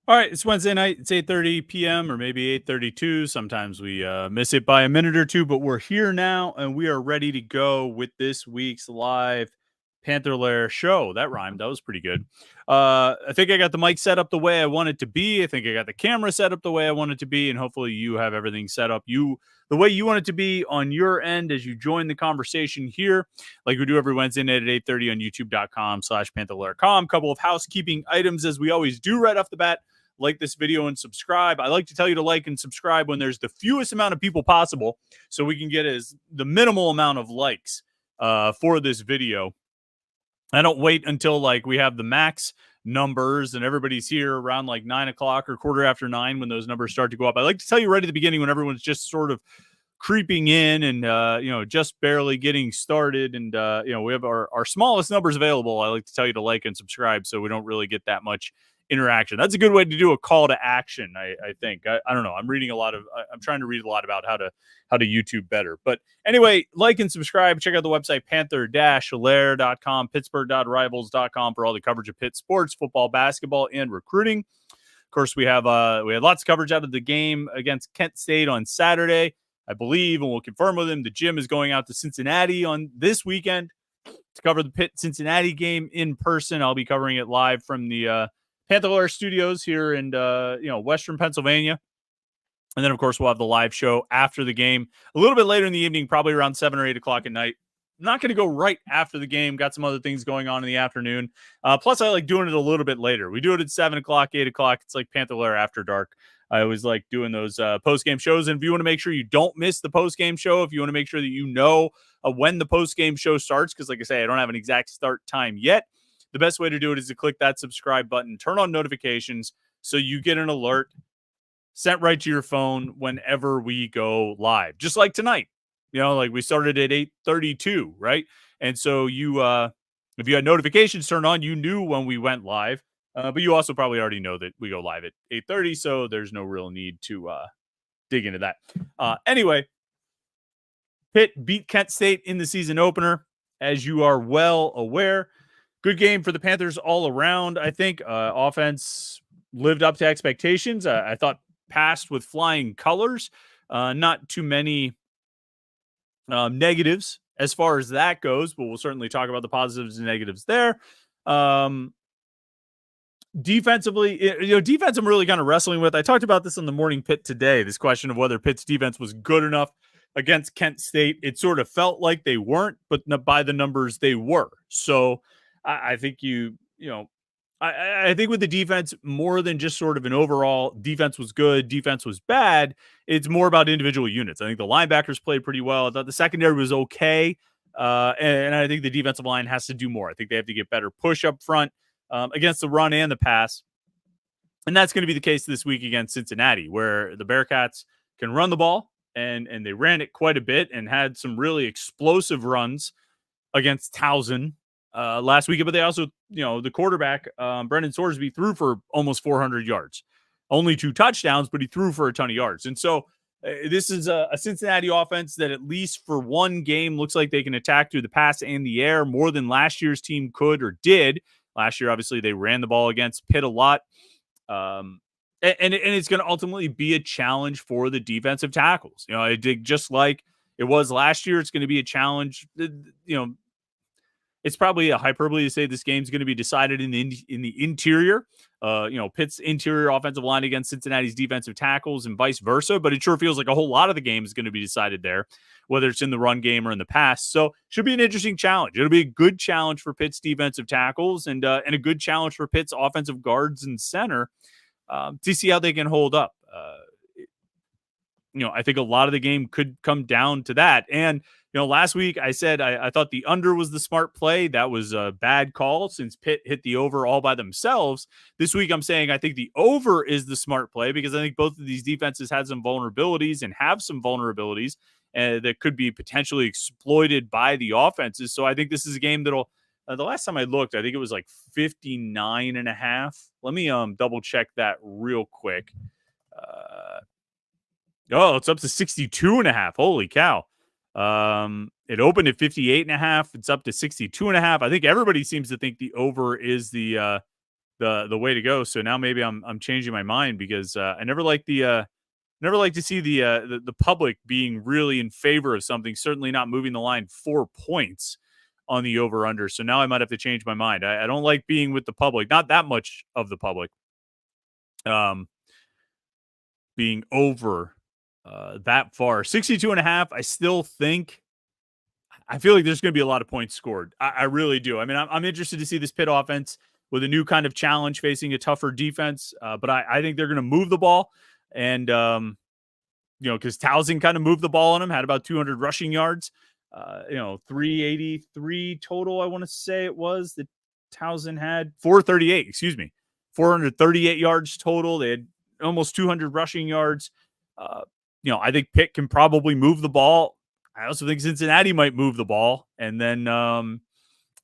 All right, it's Wednesday night. It's 8:30 p.m. or maybe 8:32. Sometimes we miss it by a minute or two, but we're here now and we are ready to go with this week's live Panther-Lair show. That rhymed. That was pretty good. I think I got the mic set up the way I want it to be. I think I got the camera set up the way I want it to be, and hopefully you have everything set up the way you want it to be on your end as you join the conversation here, like we do every Wednesday night at 8:30 on youtube.com/Panther-Lair.com. Couple of housekeeping items as we always do right off the bat. Like this video and subscribe. I like to tell you to like and subscribe when there's the fewest amount of people possible so we can get the minimal amount of likes for this video. I don't wait until like we have the max numbers and everybody's here around like 9 o'clock or quarter after 9 when those numbers start to go up. I like to tell you right at the beginning when everyone's just sort of creeping in and just barely getting started, and we have our smallest numbers available. I like to tell you to like and subscribe so we don't really get that much interaction. That's a good way to do a call to action. I think. I don't know. I'm trying to read a lot about how to YouTube better. But anyway, like and subscribe. Check out the website Panther-Lair.com, Pittsburgh.rivals.com for all the coverage of Pitt sports, football, basketball, and recruiting. Of course, we had lots of coverage out of the game against Kent State on Saturday, I believe, and we'll confirm with him. The Jim is going out to Cincinnati on this weekend to cover the Pitt Cincinnati game in person. I'll be covering it live from the Panther-Lair Studios here in Western Pennsylvania. And then, of course, we'll have the live show after the game a little bit later in the evening, probably around 7 or 8 o'clock at night. I'm not going to go right after the game. Got some other things going on in the afternoon. Plus, I like doing it a little bit later. We do it at 7 o'clock, 8 o'clock. It's like Panther-Lair After Dark. I always like doing those post-game shows. And if you want to make sure you don't miss the post-game show, if you want to make sure that you know when the post-game show starts, because like I say, I don't have an exact start time yet, the best way to do it is to click that subscribe button, turn on notifications so you get an alert sent right to your phone whenever we go live. Just like tonight, like we started at 8:32, right? And so if you had notifications turned on, you knew when we went live, but you also probably already know that we go live at 8:30, so there's no real need to dig into that. Anyway, Pitt beat Kent State in the season opener, as you are well aware. Good game for the Panthers all around. I think offense lived up to expectations. I thought passed with flying colors. Not too many negatives as far as that goes, but we'll certainly talk about the positives and negatives there. Defensively, defense I'm really kind of wrestling with. I talked about this on the morning Pitt today, this question of whether Pitt's defense was good enough against Kent State. It sort of felt like they weren't, but by the numbers they were. So I think I think with the defense, more than just sort of an overall defense was good, defense was bad, it's more about individual units. I think the linebackers played pretty well. I thought the secondary was okay. And I think the defensive line has to do more. I think they have to get better push up front against the run and the pass. And that's going to be the case this week against Cincinnati, where the Bearcats can run the ball, and they ran it quite a bit and had some really explosive runs against Towson last week. But they also, the quarterback, Brendan Sorsby, threw for almost 400 yards. Only 2 touchdowns, but he threw for a ton of yards. And so this is a Cincinnati offense that at least for one game looks like they can attack through the pass and the air more than last year's team could or did. Last year, obviously, they ran the ball against Pitt a lot. And it's going to ultimately be a challenge for the defensive tackles. I think just like it was last year, it's going to be a challenge. It's probably a hyperbole to say this game's going to be decided in the interior. Pitt's interior offensive line against Cincinnati's defensive tackles and vice versa. But it sure feels like a whole lot of the game is going to be decided there, whether it's in the run game or in the pass. So should be an interesting challenge. It'll be a good challenge for Pitt's defensive tackles and a good challenge for Pitt's offensive guards and center to see how they can hold up. I think a lot of the game could come down to that. And last week I said I thought the under was the smart play. That was a bad call since Pitt hit the over all by themselves. This week I'm saying I think the over is the smart play because I think both of these defenses had some vulnerabilities and have some vulnerabilities that could be potentially exploited by the offenses. So I think this is a game that'll, the last time I looked, I think it was like 59.5. Let me double check that real quick. It's up to 62.5. Holy cow. It opened at 58.5. It's up to 62.5. I think everybody seems to think the over is the the way to go. So now maybe I'm changing my mind because I never like to see the public being really in favor of something. Certainly not moving the line 4 points on the over under. So now I might have to change my mind. I don't like being with the public, not that much of the public, being over that far. 62.5. I still think. I feel like there's going to be a lot of points scored. I really do. I mean, I'm interested to see this Pitt offense with a new kind of challenge facing a tougher defense. But I think they're going to move the ball. And, because Towson kind of moved the ball on him, had about 200 rushing yards, 383 total, I want to say it was, that Towson had 438, 438 yards total. They had almost 200 rushing yards. I think Pitt can probably move the ball. I also think Cincinnati might move the ball, and then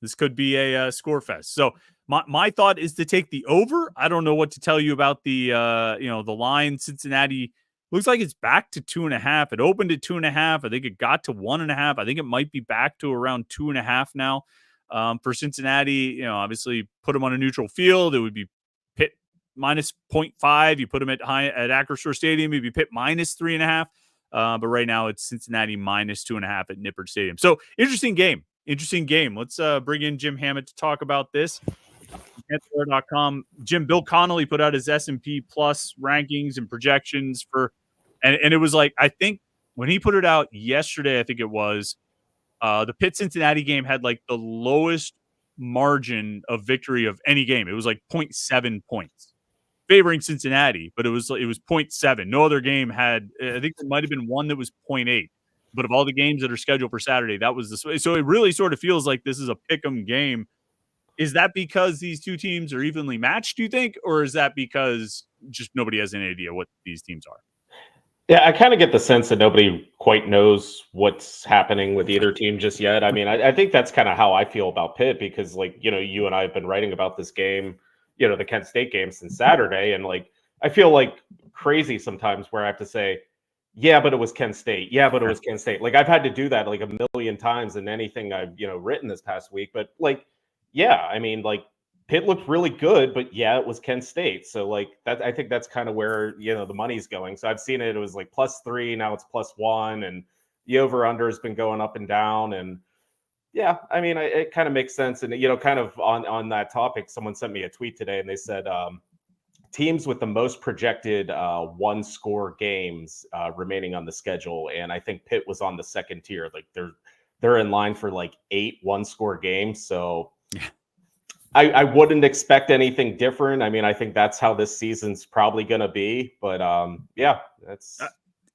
this could be a score fest. So my thought is to take the over. I don't know what to tell you about the the line. Cincinnati looks like it's back to 2.5. It opened at 2.5. I think it got to 1.5. I think it might be back to around 2.5 now. For Cincinnati, obviously put them on a neutral field, it would be Pitt minus 0.5. You put them at Acrisure Stadium, it'd be Pitt minus 3.5. But right now it's Cincinnati minus 2.5 at Nippert Stadium. So interesting game. Let's bring in Jim Hammett to talk about this. Panther-Lair.com. Jim, Bill Connolly put out his S&P Plus rankings and projections and it was like, I think when he put it out yesterday, I think it was, the Pitt Cincinnati game had like the lowest margin of victory of any game. It was like 0.7 points favoring Cincinnati, but it was 0.7. No other game had, I think there might have been one that was 0.8, but of all the games that are scheduled for Saturday, that was the, so it really sort of feels like this is a pick'em game. Is that because these two teams are evenly matched, do you think? Or is that because just nobody has any idea what these teams are? Yeah, I kind of get the sense that nobody quite knows what's happening with either team just yet. I mean, I think that's kind of how I feel about Pitt because, like, you and I have been writing about this game, the Kent State game since Saturday. And, like, I feel like crazy sometimes where I have to say, yeah, but it was Kent State. Yeah, but it was Kent State. Like, I've had to do that like a million times in anything I've, written this past week. But, like, yeah, I mean, like, Pitt looked really good, but yeah, it was Kent State. So like that, I think that's kind of where, the money's going. So I've seen it. It was like +3. Now it's +1 and the over under has been going up and down. And yeah, I mean, it kind of makes sense. And, kind of on that topic, someone sent me a tweet today and they said, teams with the most projected one score games remaining on the schedule. And I think Pitt was on the second tier. Like they're in line for like 8 one-score games. So yeah. I wouldn't expect anything different. I mean, I think that's how this season's probably going to be. But yeah, that's.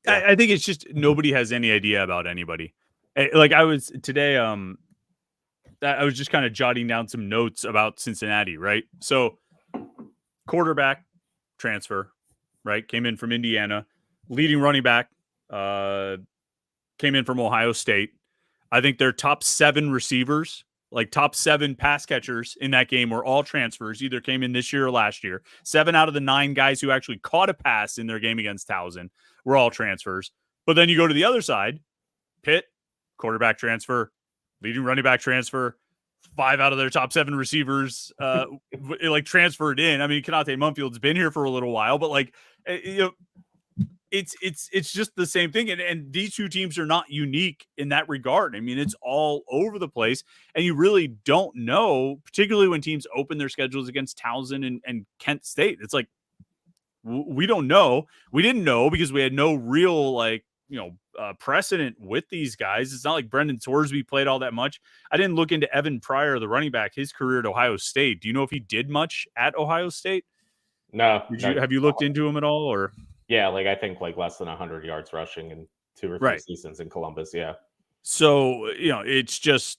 Yeah. I think it's just nobody has any idea about anybody. Like I was today, I was just kind of jotting down some notes about Cincinnati, right? So quarterback transfer, right? Came in from Indiana. Leading running back came in from Ohio State. I think their top 7 receivers, like top 7 pass catchers in that game, were all transfers, either came in this year or last year. 7 out of the 9 guys who actually caught a pass in their game against Towson were all transfers. But then you go to the other side, Pitt, quarterback transfer, leading running back transfer, 5 out of their top 7 receivers like transferred in. I mean, Kanate Munfield's been here for a little while, but like, it's just the same thing. And these two teams are not unique in that regard. I mean, it's all over the place and you really don't know, particularly when teams open their schedules against Towson and Kent State. It's like, we don't know. We didn't know because we had no real precedent with these guys. It's not like Brendan Torsby played all that much. I didn't look into Evan Pryor, the running back, his career at Ohio State. Do you know if he did much at Ohio State? No. Have you looked into him at all, or? Yeah, like I think like less than 100 yards rushing in 2 or 3 seasons in Columbus. Yeah. So, it's just,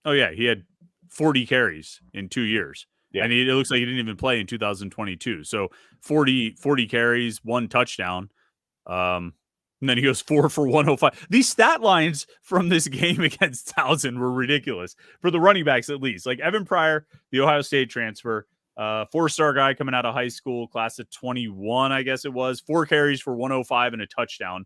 oh yeah, he had 40 carries in 2 years. Yeah. And it looks like he didn't even play in 2022. So 40 carries, 1 touchdown. And then he goes 4 for 105. These stat lines from this game against Towson were ridiculous for the running backs, at least. Like Evan Pryor, the Ohio State transfer, 4-star guy coming out of high school, class of 21, I guess it was. 4 carries for 105 and a touchdown.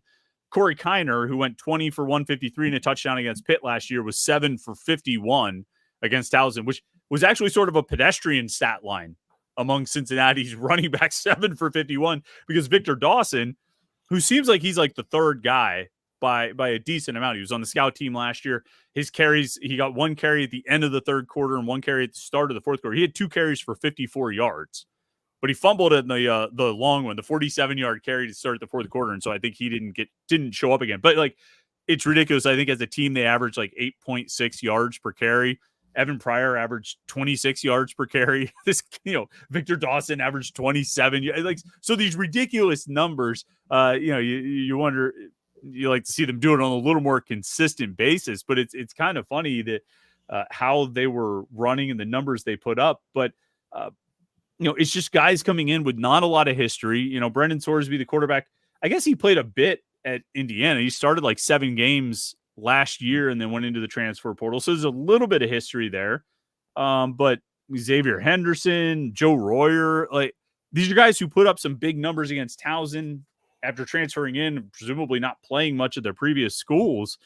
Corey Kiner, who went 20 for 153 and a touchdown against Pitt last year, was 7 for 51 against Towson, which was actually sort of a pedestrian stat line among Cincinnati's running back, 7 for 51, because Victor Dawson, who seems like he's like the third guy by a decent amount. He was on the scout team last year. His carries, he got 1 carry at the end of the third quarter and 1 carry at the start of the fourth quarter. He had 2 carries for 54 yards, but he fumbled in the long one, the 47-yard carry to start the fourth quarter, and so I think he didn't show up again. But like, it's ridiculous. I think as a team they averaged like 8.6 yards per carry. Evan Pryor averaged 26 yards per carry. Victor Dawson averaged 27. Like, so these ridiculous numbers. You wonder, you like to see them do it on a little more consistent basis. But it's kind of funny that how they were running and the numbers they put up. But it's just guys coming in with not a lot of history. Brendan Sorsby, the quarterback, I guess he played a bit at Indiana. He started like 7 games last year and then went into the transfer portal. So there's a little bit of history there. But Xavier Henderson, Joe Royer, like, these are guys who put up some big numbers against Towson after transferring in, presumably not playing much of their previous schools.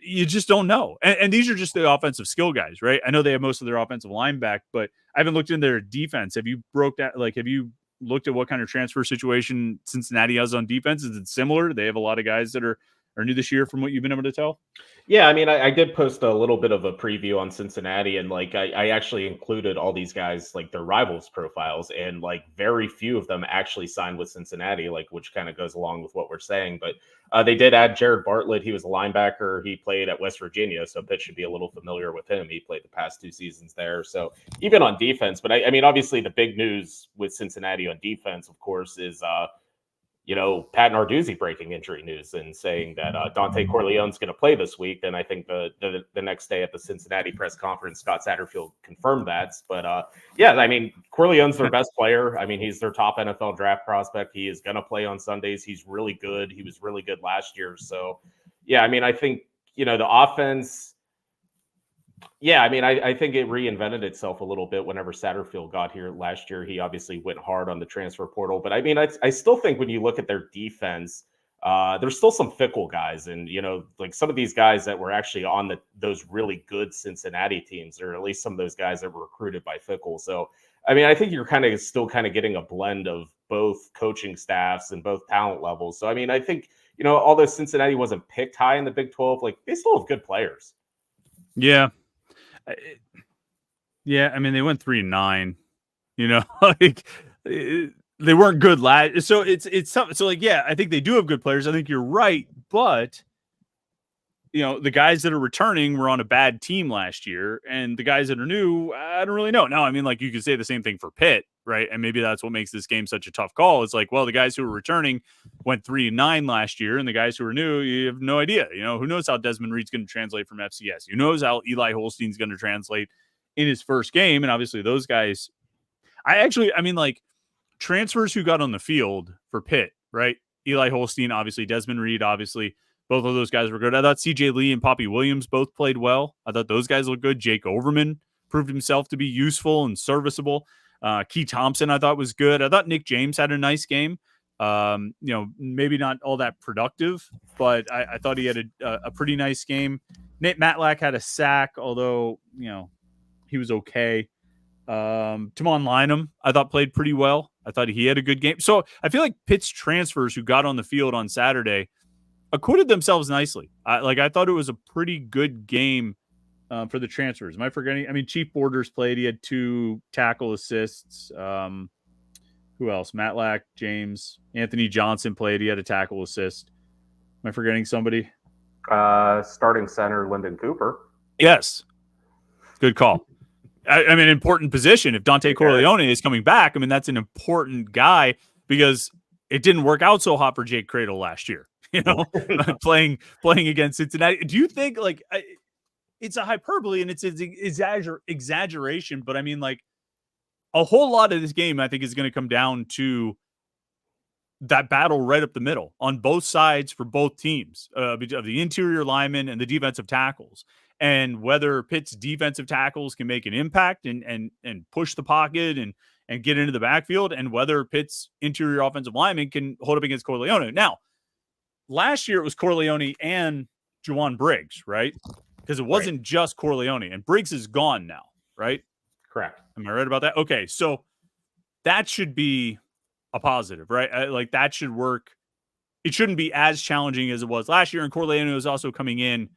You just don't know. And these are just the offensive skill guys, right? I know they have most of their offensive line back, but I haven't looked in their defense. Have you looked at what kind of transfer situation Cincinnati has on defense? Is it similar? They have a lot of guys that are new this year from what you've been able to tell? Yeah, I mean, I did post a little bit of a preview on Cincinnati, and like I actually included all these guys, like their rivals profiles, and like very few of them actually signed with Cincinnati, like, which kind of goes along with what we're saying. But they did add Jared Bartlett. He was a linebacker. He played at West Virginia, so Pitt should be a little familiar with him. He played the past 2 seasons there. So even on defense, but I mean, obviously the big news with Cincinnati on defense, of course, is Pat Narduzzi breaking injury news and saying that Dante Corleone's going to play this week. And I think the next day at the Cincinnati press conference, Scott Satterfield confirmed that. But yeah, I mean, Corleone's their best player. I mean, he's their top NFL draft prospect. He is going to play on Sundays. He's really good. He was really good last year. So yeah, I mean, I think, the offense. Yeah, I mean, I think it reinvented itself a little bit whenever Satterfield got here last year. He obviously went hard on the transfer portal, but I mean, I still think when you look at their defense, there's still some fickle guys, and like some of these guys that were actually on those really good Cincinnati teams, or at least some of those guys that were recruited by Fickle. So, I mean, I think you're still getting a blend of both coaching staffs and both talent levels. So, I mean, I think although Cincinnati wasn't picked high in the Big 12, like they still have good players. Yeah. Yeah, I mean, they went 3-9, like they weren't good last. So it's something. So like, yeah, I think they do have good players. I think you're right, but the guys that are returning were on a bad team last year, and the guys that are new, I don't really know. Now, I mean, like, you could say the same thing for Pitt, right? And maybe that's what makes this game such a tough call. It's like, well, the guys who are returning went 3-9 last year, and the guys who are new, you have no idea. Who knows how Desmond Reed's going to translate from FCS? Who knows how Eli Holstein's going to translate in his first game? And obviously, those guys, I mean, like, transfers who got on the field for Pitt, right? Eli Holstein, obviously, Desmond Reed, obviously. Both of those guys were good. I thought CJ Lee and Poppy Williams both played well. I thought those guys looked good. Jake Overman proved himself to be useful and serviceable. Key Thompson, I thought, was good. I thought Nick James had a nice game. Maybe not all that productive, but I thought he had a pretty nice game. Nate Matlack had a sack, although, he was okay. Timon Lynham, I thought, played pretty well. I thought he had a good game. So I feel like Pitt's transfers who got on the field on Saturday acquitted themselves nicely. I thought it was a pretty good game for the transfers. Am I forgetting? I mean, Chief Borders played. He had 2 tackle assists. Who else? Matlack, James, Anthony Johnson played. He had a tackle assist. Am I forgetting somebody? Starting center, Lyndon Cooper. Yes. Good call. I mean, important position. If Dante Corleone is coming back, I mean, that's an important guy, because it didn't work out so hot for Jake Cradle last year. Playing against Cincinnati. Do you think, like, it's a hyperbole and it's an exaggeration, but I mean, like, a whole lot of this game, I think, is going to come down to that battle right up the middle on both sides for both teams, of the interior linemen and the defensive tackles, and whether Pitt's defensive tackles can make an impact and push the pocket and get into the backfield, and whether Pitt's interior offensive linemen can hold up against Corleone. Now, last year it was Corleone and Juwan Briggs, right? Because it wasn't just Corleone, and Briggs is gone now, right? Correct. Am I right about that? Okay, so that should be a positive, right? Like that should work. It shouldn't be as challenging as it was last year. And Corleone was also coming in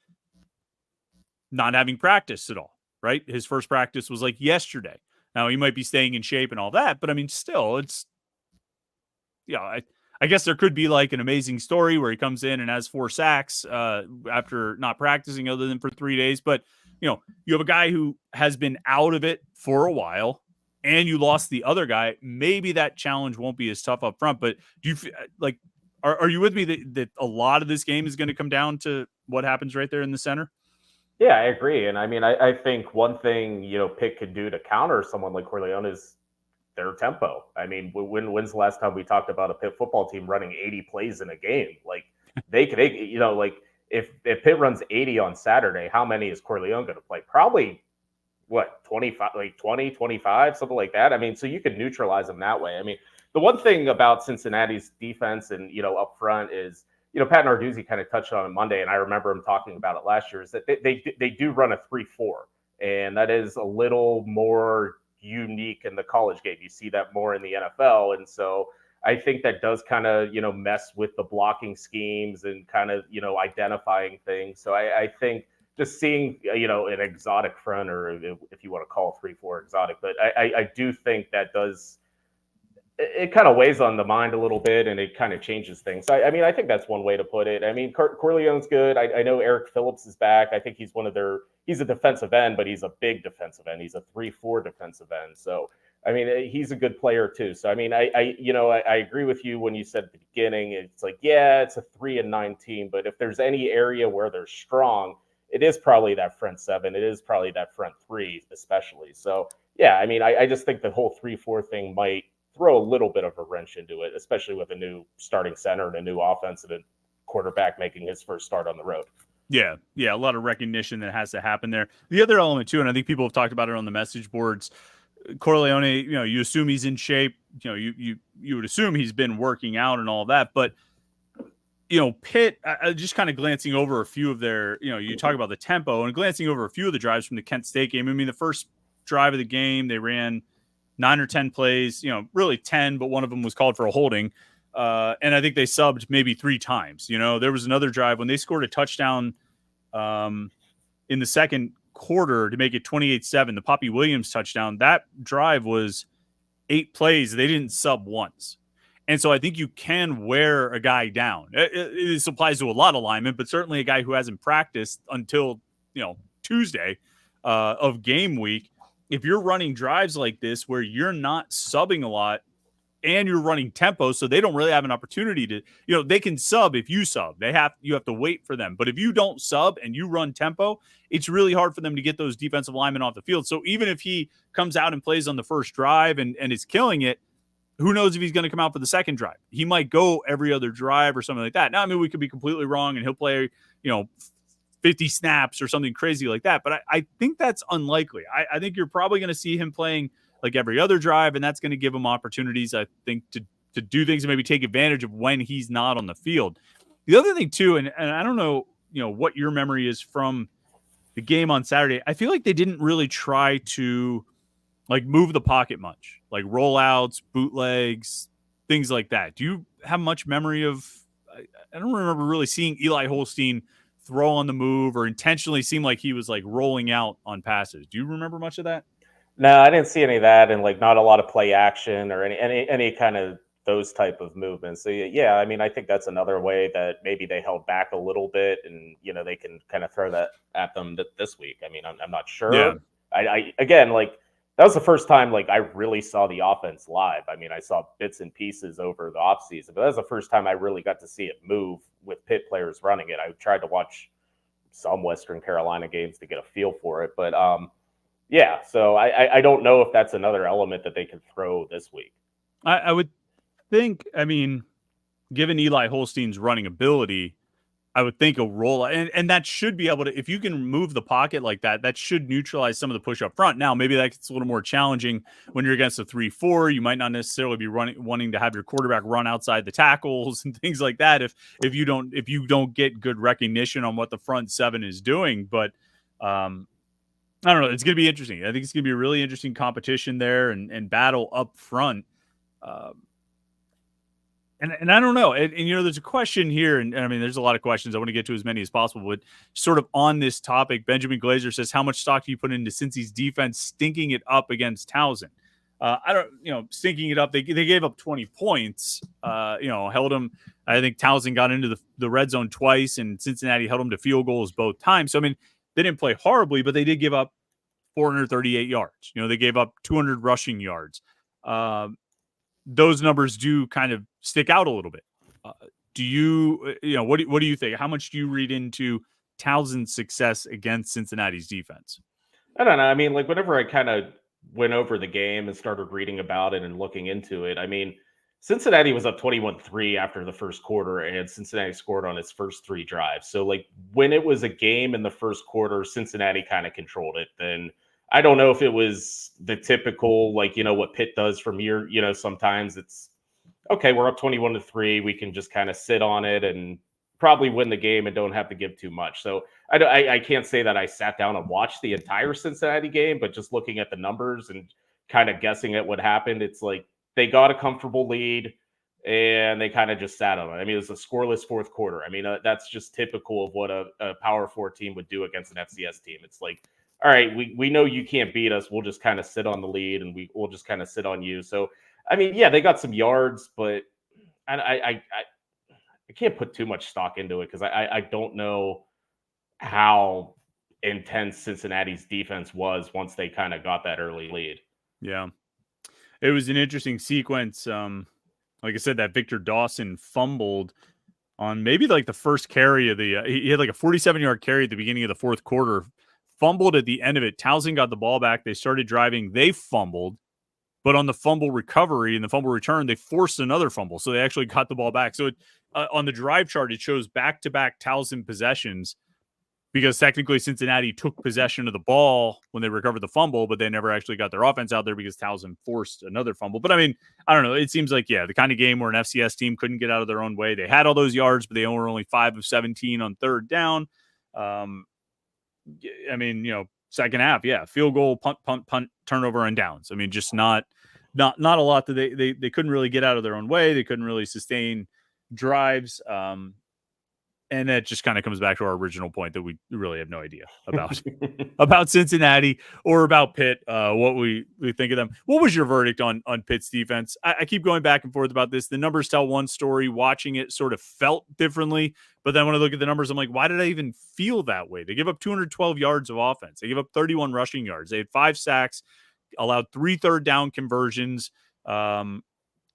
not having practiced at all, right? His first practice was like yesterday. Now he might be staying in shape and all that, but I mean, still, it's I guess there could be like an amazing story where he comes in and has 4 sacks after not practicing other than for 3 days. But you have a guy who has been out of it for a while, and you lost the other guy. Maybe that challenge won't be as tough up front. But do you like? Are you with me that a lot of this game is going to come down to what happens right there in the center? Yeah, I agree. And I mean, I think one thing, Pitt could do to counter someone like Corleone is their tempo. I mean, when's the last time we talked about a Pitt football team running 80 plays in a game? Like like if Pitt runs 80 on Saturday, how many is Corleone going to play? Probably what, 25, like 20, 25, something like that. I mean, so you could neutralize them that way. I mean, the one thing about Cincinnati's defense and, up front is, Pat Narduzzi kind of touched on it Monday, and I remember him talking about it last year, is that they do run a 3-4, and that is a little more unique in the college game. You see that more in the NFL. And so I think that does kind of, mess with the blocking schemes and kind of, identifying things. So I think just seeing, an exotic front, or if you want to call 3-4 exotic, but I do think that does, it kind of weighs on the mind a little bit, and it kind of changes things. I mean, I think that's one way to put it. I mean, Corleone's good. I know Eric Phillips is back. I think he's he's a defensive end, but he's a big defensive end. He's a 3-4 defensive end. So, I mean, he's a good player too. So, I mean, I agree with you when you said at the beginning, it's like, yeah, it's a 3-9 team, but if there's any area where they're strong, it is probably that front 7. It is probably that front 3, especially. So, yeah, I mean, I just think the whole 3-4 thing might throw a little bit of a wrench into it, especially with a new starting center and a new offense and a quarterback making his first start on the road. Yeah, a lot of recognition that has to happen there. The other element too, and I think people have talked about it on the message boards, Corleone, you assume he's in shape. You would assume he's been working out and all that, but Pitt, just kind of glancing over a few of their, you talk about the tempo and glancing over a few of the drives from the Kent State game. I mean, the first drive of the game, they ran 9 or 10 plays, really 10, but one of them was called for a holding. And I think they subbed maybe 3 times. There was another drive when they scored a touchdown in the second quarter to make it 28-7, the Poppy Williams touchdown. That drive was 8 plays. They didn't sub once. And so I think you can wear a guy down. This applies to a lot of linemen, but certainly a guy who hasn't practiced until, Tuesday of game week. If you're running drives like this where you're not subbing a lot and you're running tempo, so they don't really have an opportunity to, they can sub if you sub. You have to wait for them. But if you don't sub and you run tempo, it's really hard for them to get those defensive linemen off the field. So even if he comes out and plays on the first drive and is killing it, who knows if he's going to come out for the second drive? He might go every other drive or something like that. Now, I mean, we could be completely wrong and he'll play, 50 snaps or something crazy like that. But I think that's unlikely. I think you're probably going to see him playing like every other drive, and that's going to give him opportunities, I think, to do things and maybe take advantage of when he's not on the field. The other thing, too, and I don't know, what your memory is from the game on Saturday. I feel like they didn't really try to like move the pocket much, like rollouts, bootlegs, things like that. Do you have much memory of, I don't remember really seeing Eli Holstein throw on the move or intentionally seem like he was like rolling out on passes. Do you remember much of that? No, I didn't see any of that, and like not a lot of play action or any kind of those type of movements. So yeah, I mean, I think that's another way that maybe they held back a little bit, and they can kind of throw that at them this week. I mean, I'm not sure. Yeah. I again, like that was the first time like I really saw the offense live. I mean, I saw bits and pieces over the offseason, but that was the first time I really got to see it move with Pitt players running it. I tried to watch some Western Carolina games to get a feel for it, but yeah, so I don't know if that's another element that they can throw this week. I would think, I mean, given Eli Holstein's running ability, I would think a roll, and that should be able to, if you can move the pocket like that, that should neutralize some of the push up front. Now, maybe that's a little more challenging when you're against a 3-4. You might not necessarily be wanting to have your quarterback run outside the tackles and things like that if you don't get good recognition on what the front 7 is doing. But I don't know. It's going to be interesting. I think it's going to be a really interesting competition there and battle up front. Um, and I don't know. And there's a question here, and I mean, there's a lot of questions. I want to get to as many as possible, but sort of on this topic, Benjamin Glazer says, how much stock do you put into Cincy's defense stinking it up against Towson? I don't, stinking it up. They gave up 20 points, held them. I think Towson got into the red zone twice, and Cincinnati held them to field goals both times. So, I mean, they didn't play horribly, but they did give up 438 yards. They gave up 200 rushing yards. Those numbers do kind of stick out a little bit. Do you, what do you think? How much do you read into Towson's success against Cincinnati's defense? I don't know. I mean, like whenever I kind of went over the game and started reading about it and looking into it, I mean, Cincinnati was up 21-3 after the first quarter, and Cincinnati scored on its first 3 drives. So, like, when it was a game in the first quarter, Cincinnati kind of controlled it. Then I don't know if it was the typical, like, what Pitt does from here. Sometimes it's, okay, we're up 21-3. We can just kind of sit on it and probably win the game and don't have to give too much. So I can't say that I sat down and watched the entire Cincinnati game, but just looking at the numbers and kind of guessing at what happened, it's like they got a comfortable lead and they kind of just sat on it. I mean, it was a scoreless fourth quarter. I mean, that's just typical of what a Power 4 team would do against an FCS team. It's like, all right, we know you can't beat us. We'll just kind of sit on the lead and we'll just kind of sit on you. So, I mean, yeah, they got some yards, but I can't put too much stock into it because I don't know how intense Cincinnati's defense was once they kind of got that early lead. Yeah. It was an interesting sequence. Like I said, that Victor Dawson fumbled on maybe like the first carry of the he had like a 47-yard carry at the beginning of the fourth quarter, fumbled at the end of it. Towson got the ball back. They started driving. They fumbled. But on the fumble recovery and the fumble return, they forced another fumble. So they actually got the ball back. So on the drive chart, it shows back-to-back Towson possessions because technically Cincinnati took possession of the ball when they recovered the fumble, but they never actually got their offense out there because Towson forced another fumble. But I mean, I don't know. It seems like, the kind of game where an FCS team couldn't get out of their own way. They had all those yards, but they were only 5 of 17 on third down. I mean, second half, field goal, punt, turnover, and downs. I mean, just not a lot that they couldn't really get out of their own way. They couldn't really sustain drives. And that just kind of comes back to our original point that we really have no idea about Cincinnati or about Pitt, what we think of them. What was your verdict on Pitt's defense? I keep going back and forth about this. The numbers tell one story. Watching it sort of felt differently. But then when I look at the numbers, I'm like, why did I even feel that way? They give up 212 yards of offense. They give up 31 rushing yards. They had 5 sacks, allowed 3 third down conversions. I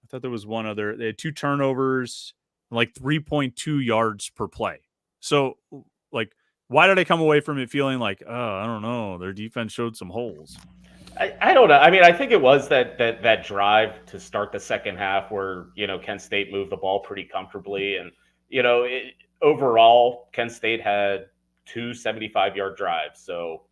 thought there was one other. They had 2 turnovers, like 3.2 yards per play. So, like, why did I come away from it feeling like, I don't know, their defense showed some holes? I don't know. I mean, I think it was that drive to start the second half where, Kent State moved the ball pretty comfortably. And, overall, Kent State had 2 75-yard drives. So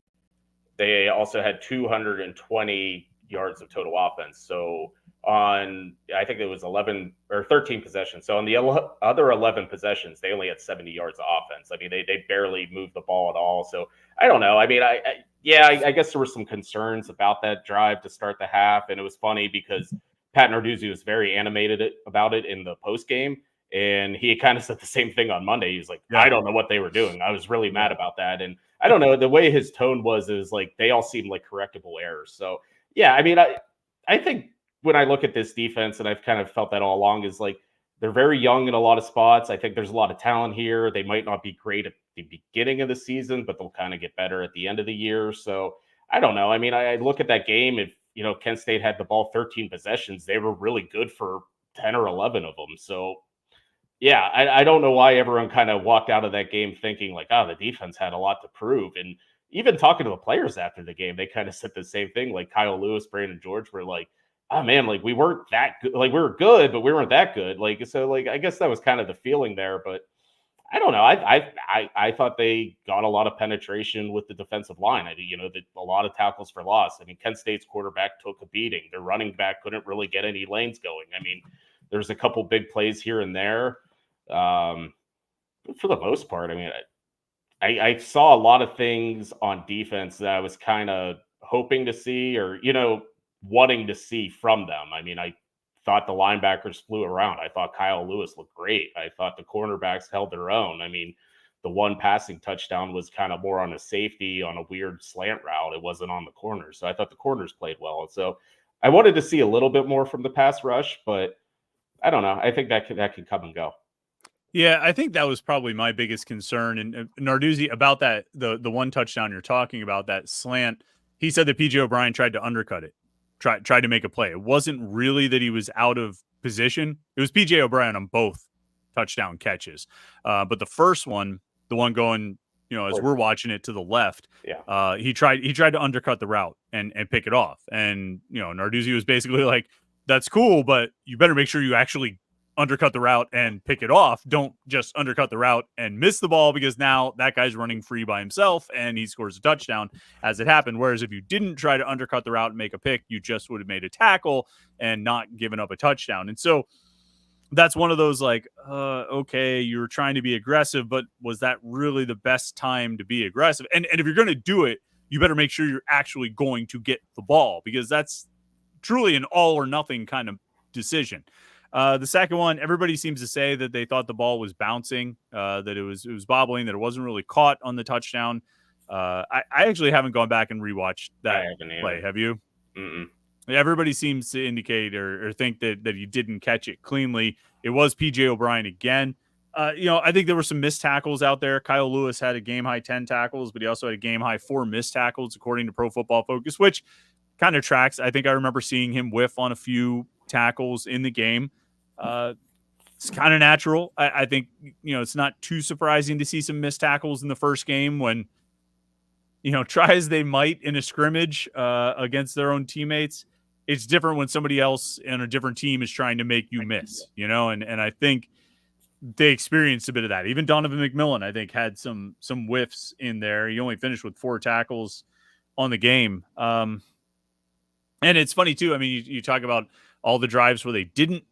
they also had 220 yards of total offense. So on, I think it was 11 or 13 possessions. So on the other 11 possessions, they only had 70 yards of offense. I mean, they barely moved the ball at all. So I don't know. I mean, I guess there were some concerns about that drive to start the half. And it was funny because Pat Narduzzi was very animated about it in the post game. And he kind of said the same thing on Monday. He was like, I don't know what they were doing. I was really mad about that. And I don't know, the way his tone was, it was like they all seemed like correctable errors. So, yeah, I mean, I think when I look at this defense, and I've kind of felt that all along, is like they're very young in a lot of spots. I think there's a lot of talent here. They might not be great at the beginning of the season, but they'll kind of get better at the end of the year. So I don't know. I mean, I look at that game. If, Kent State had the ball 13 possessions, they were really good for 10 or 11 of them. So, yeah, I don't know why everyone kind of walked out of that game thinking like, the defense had a lot to prove. And even talking to the players after the game, they kind of said the same thing. Like Kyle Lewis, Brandon George were like, oh man, like we weren't that good. Like we were good, but we weren't that good. Like, so like, I guess that was kind of the feeling there, but I don't know. I thought they got a lot of penetration with the defensive line. A lot of tackles for loss. I mean, Kent State's quarterback took a beating. Their running back couldn't really get any lanes going. I mean, there's a couple big plays here and there. But for the most part, I mean, I saw a lot of things on defense that I was kind of hoping to see, or wanting to see from them. I mean, I thought the linebackers flew around. I thought Kyle Lewis looked great. I thought the cornerbacks held their own. I mean, the one passing touchdown was kind of more on a safety on a weird slant route. It wasn't on the corners. So I thought the corners played well. And so I wanted to see a little bit more from the pass rush, but I don't know. I think that could come and go. Yeah, I think that was probably my biggest concern. And Narduzzi, about that, the one touchdown you're talking about, that slant, he said that PJ O'Brien tried to undercut it, tried to make a play. It wasn't really that he was out of position. It was PJ O'Brien on both touchdown catches. But the first one, the one going, as we're watching it to the left, he tried to undercut the route and pick it off. And, Narduzzi was basically like, that's cool, but you better make sure you actually undercut the route and pick it off. Don't just undercut the route and miss the ball, because now that guy's running free by himself and he scores a touchdown as it happened. Whereas if you didn't try to undercut the route and make a pick, you just would have made a tackle and not given up a touchdown. And so that's one of those okay, you were trying to be aggressive, but was that really the best time to be aggressive? And if you're going to do it, you better make sure you're actually going to get the ball, because that's truly an all or nothing kind of decision. The second one, everybody seems to say that they thought the ball was bouncing, that it was bobbling, that it wasn't really caught on the touchdown. I actually haven't gone back and rewatched that play. Have you? Mm-mm. Everybody seems to indicate or think that he didn't catch it cleanly. It was PJ O'Brien again. I think there were some missed tackles out there. Kyle Lewis had a game-high 10 tackles, but he also had a game-high 4 missed tackles, according to Pro Football Focus, which kind of tracks. I think I remember seeing him whiff on a few tackles in the game. It's kind of natural. I think, it's not too surprising to see some missed tackles in the first game when, try as they might in a scrimmage against their own teammates. It's different when somebody else in a different team is trying to make you miss, and I think they experienced a bit of that. Even Donovan McMillan, I think, had some whiffs in there. He only finished with 4 tackles on the game. And it's funny too. I mean, you talk about all the drives where they didn't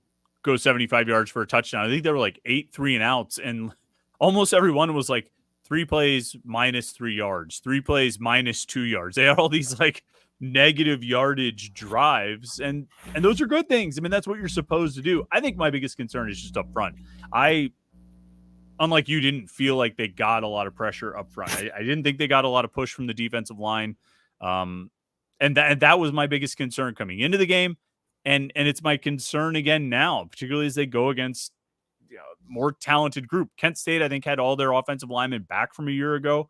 go 75 yards for a touchdown. I think there were 8 3-and-outs, and almost every one was 3 plays minus 3 yards, 3 plays minus 2 yards. They had all these negative yardage drives, and those are good things. I mean, that's what you're supposed to do. I think my biggest concern is just up front. Unlike you, didn't feel like they got a lot of pressure up front. I didn't think they got a lot of push from the defensive line. And that was my biggest concern coming into the game. And it's my concern again now, particularly as they go against more talented group. Kent State, I think, had all their offensive linemen back from a year ago,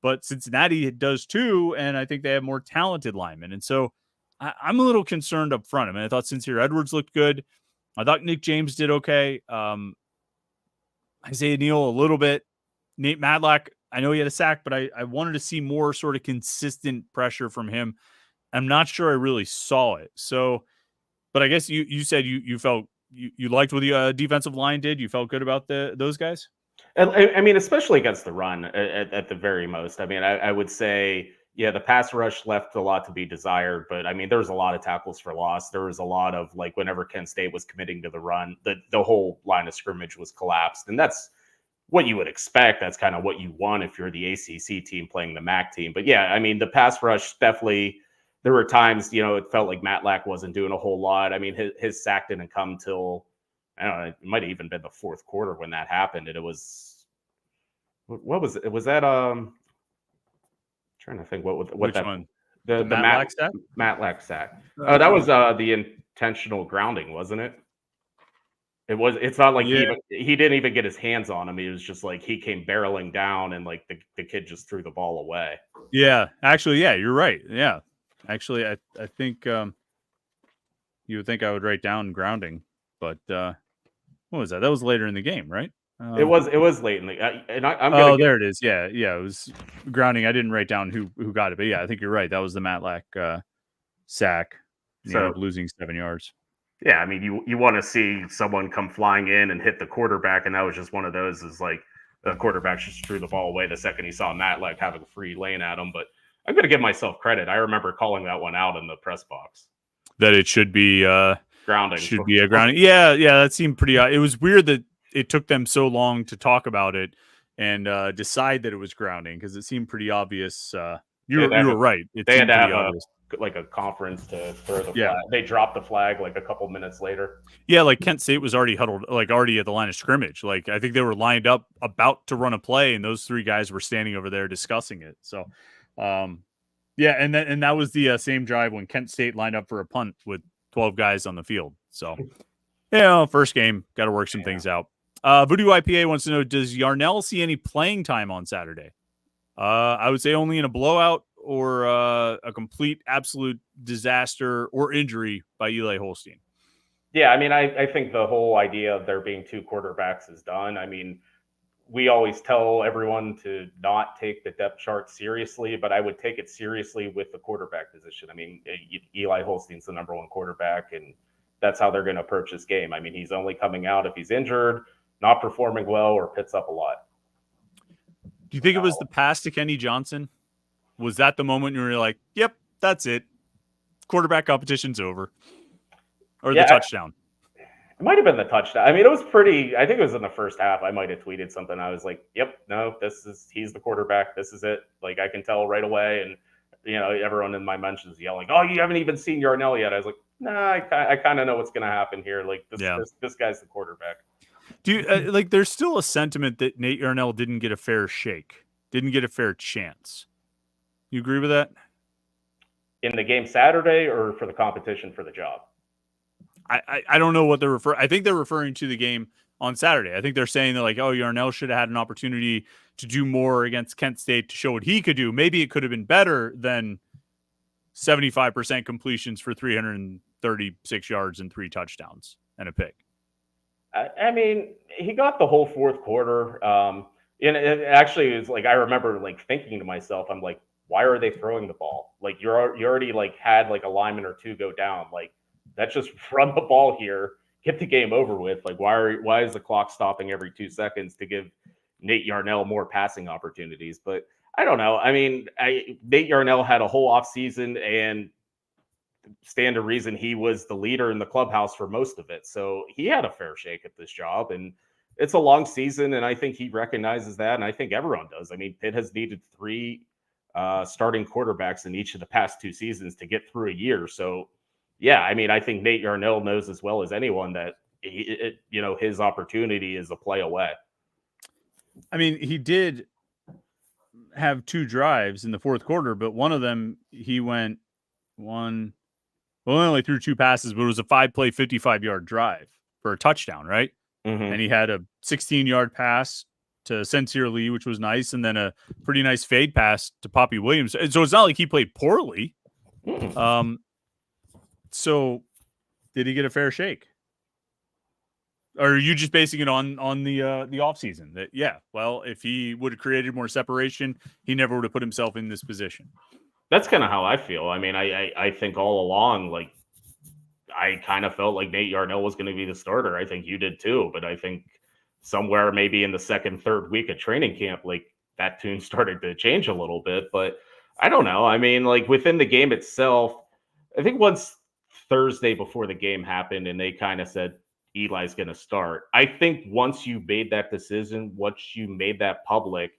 but Cincinnati does too, and I think they have more talented linemen. And so I'm a little concerned up front. I mean, I thought Sincere Edwards looked good. I thought Nick James did okay. Isaiah Neal a little bit. Nate Matlack, I know he had a sack, but I wanted to see more sort of consistent pressure from him. I'm not sure I really saw it. So, but I guess you said you felt you liked what the defensive line did. You felt good about those guys? I mean, especially against the run at the very most. I mean, I would say, yeah, the pass rush left a lot to be desired, but I mean, there was a lot of tackles for loss. There was a lot of whenever Kent State was committing to the run, the whole line of scrimmage was collapsed. And that's what you would expect. That's kind of what you want if you're the ACC team playing the MAC team. But yeah, I mean, the pass rush definitely, there were times, it felt like Matlack wasn't doing a whole lot. I mean, his sack didn't come till, I don't know, it might have even been the 4th quarter when that happened. And it was, what was it? Was that, trying to think what Which that one? The Matlack sack? Matlack sack. Oh, that was the intentional grounding, wasn't it? It's not like he didn't even get his hands on him. He was just he came barreling down and the kid just threw the ball away. Yeah, actually, yeah, you're right. Yeah. Actually, I think you would think I would write down grounding, but what was that? That was later in the game, right? It was late in the and I'm gonna there it is. Yeah, it was grounding. I didn't write down who got it, but yeah, I think you're right. That was the Matlack sack. So losing 7 yards. Yeah, I mean, you want to see someone come flying in and hit the quarterback, and that was just one of those. Is the quarterback just threw the ball away the second he saw Matlack having a free lane at him, but. I'm going to give myself credit. I remember calling that one out in the press box. That it should be grounding. Should be a grounding. Yeah, that seemed pretty. It was weird that it took them so long to talk about it. and decide that it was grounding because it seemed pretty obvious. You They had to have were right. It they had seemed to pretty have obvious. a conference to throw the Yeah. flag. They dropped the flag like a couple minutes later. Yeah, like Kent State was already huddled, like already at the line of scrimmage. Like I think they were lined up about to run a play, and those three guys were standing over there discussing it. So, yeah, and that was the same drive when Kent State lined up for a punt with 12 guys on the field. So, first game, got to work some things out. Voodoo IPA wants to know: does Yarnell see any playing time on Saturday? I would say only in a blowout or a complete, absolute disaster or injury by Eli Holstein. Yeah, I mean, I think the whole idea of there being two quarterbacks is done. I mean, we always tell everyone to not take the depth chart seriously, but I would take it seriously with the quarterback position. I mean, Eli Holstein's the number one quarterback, and that's how they're going to approach this game. I mean, he's only coming out if he's injured, not performing well, or pits up a lot. Do you think it was the pass to Kenny Johnson? Was that the moment you were like, yep, that's it. Quarterback competition's over. Or the touchdown? It might have been the touchdown. I mean, it was pretty. I think it was in the first half. I might have tweeted something. I was like, "Yep, no, he's the quarterback. This is it." Like I can tell right away. And everyone in my mentions yelling, "Oh, you haven't even seen Yarnell yet." I was like, "Nah, I kind of know what's going to happen here. Like this guy's the quarterback." Do you like? There's still a sentiment that Nate Yarnell didn't get a fair shake, didn't get a fair chance. You agree with that? In the game Saturday, or for the competition for the job? I don't know what they're referring. I think they're referring to the game on Saturday. I think they're saying that like, oh, Yarnell should have had an opportunity to do more against Kent State to show what he could do. Maybe it could have been better than 75% completions for 336 yards and 3 touchdowns and a pick. I mean, he got the whole fourth quarter. And it actually is like I remember like thinking to myself, I'm like, why are they throwing the ball? Like you already like had like a lineman or two go down. Like let's just run the ball here, get the game over with. Like, why is the clock stopping every 2 seconds to give Nate Yarnell more passing opportunities? But I don't know. I mean, Nate Yarnell had a whole offseason and stand to reason he was the leader in the clubhouse for most of it. So he had a fair shake at this job. And it's a long season, and I think he recognizes that, and I think everyone does. I mean, Pitt has needed 3 starting quarterbacks in each of the past 2 seasons to get through a year. So yeah, I mean, I think Nate Yarnell knows as well as anyone that his opportunity is a play away. I mean, he did have 2 drives in the fourth quarter, but one of them he went he only threw 2 passes, but it was a 5-play, 55-yard drive for a touchdown, right? Mm-hmm. And he had a 16-yard pass to Sincere Lee, which was nice, and then a pretty nice fade pass to Poppy Williams. And so it's not like he played poorly. Mm-hmm. So did he get a fair shake? Or are you just basing it on the offseason? That if he would have created more separation, he never would have put himself in this position. That's kind of how I feel. I mean, I think all along, like I kind of felt like Nate Yarnell was going to be the starter. I think you did too, but I think somewhere maybe in the second, third week of training camp, like that tune started to change a little bit. But I don't know. I mean, like within the game itself, I think once Thursday before the game happened and they kind of said Eli's going to start, I think once you made that decision, once you made that public,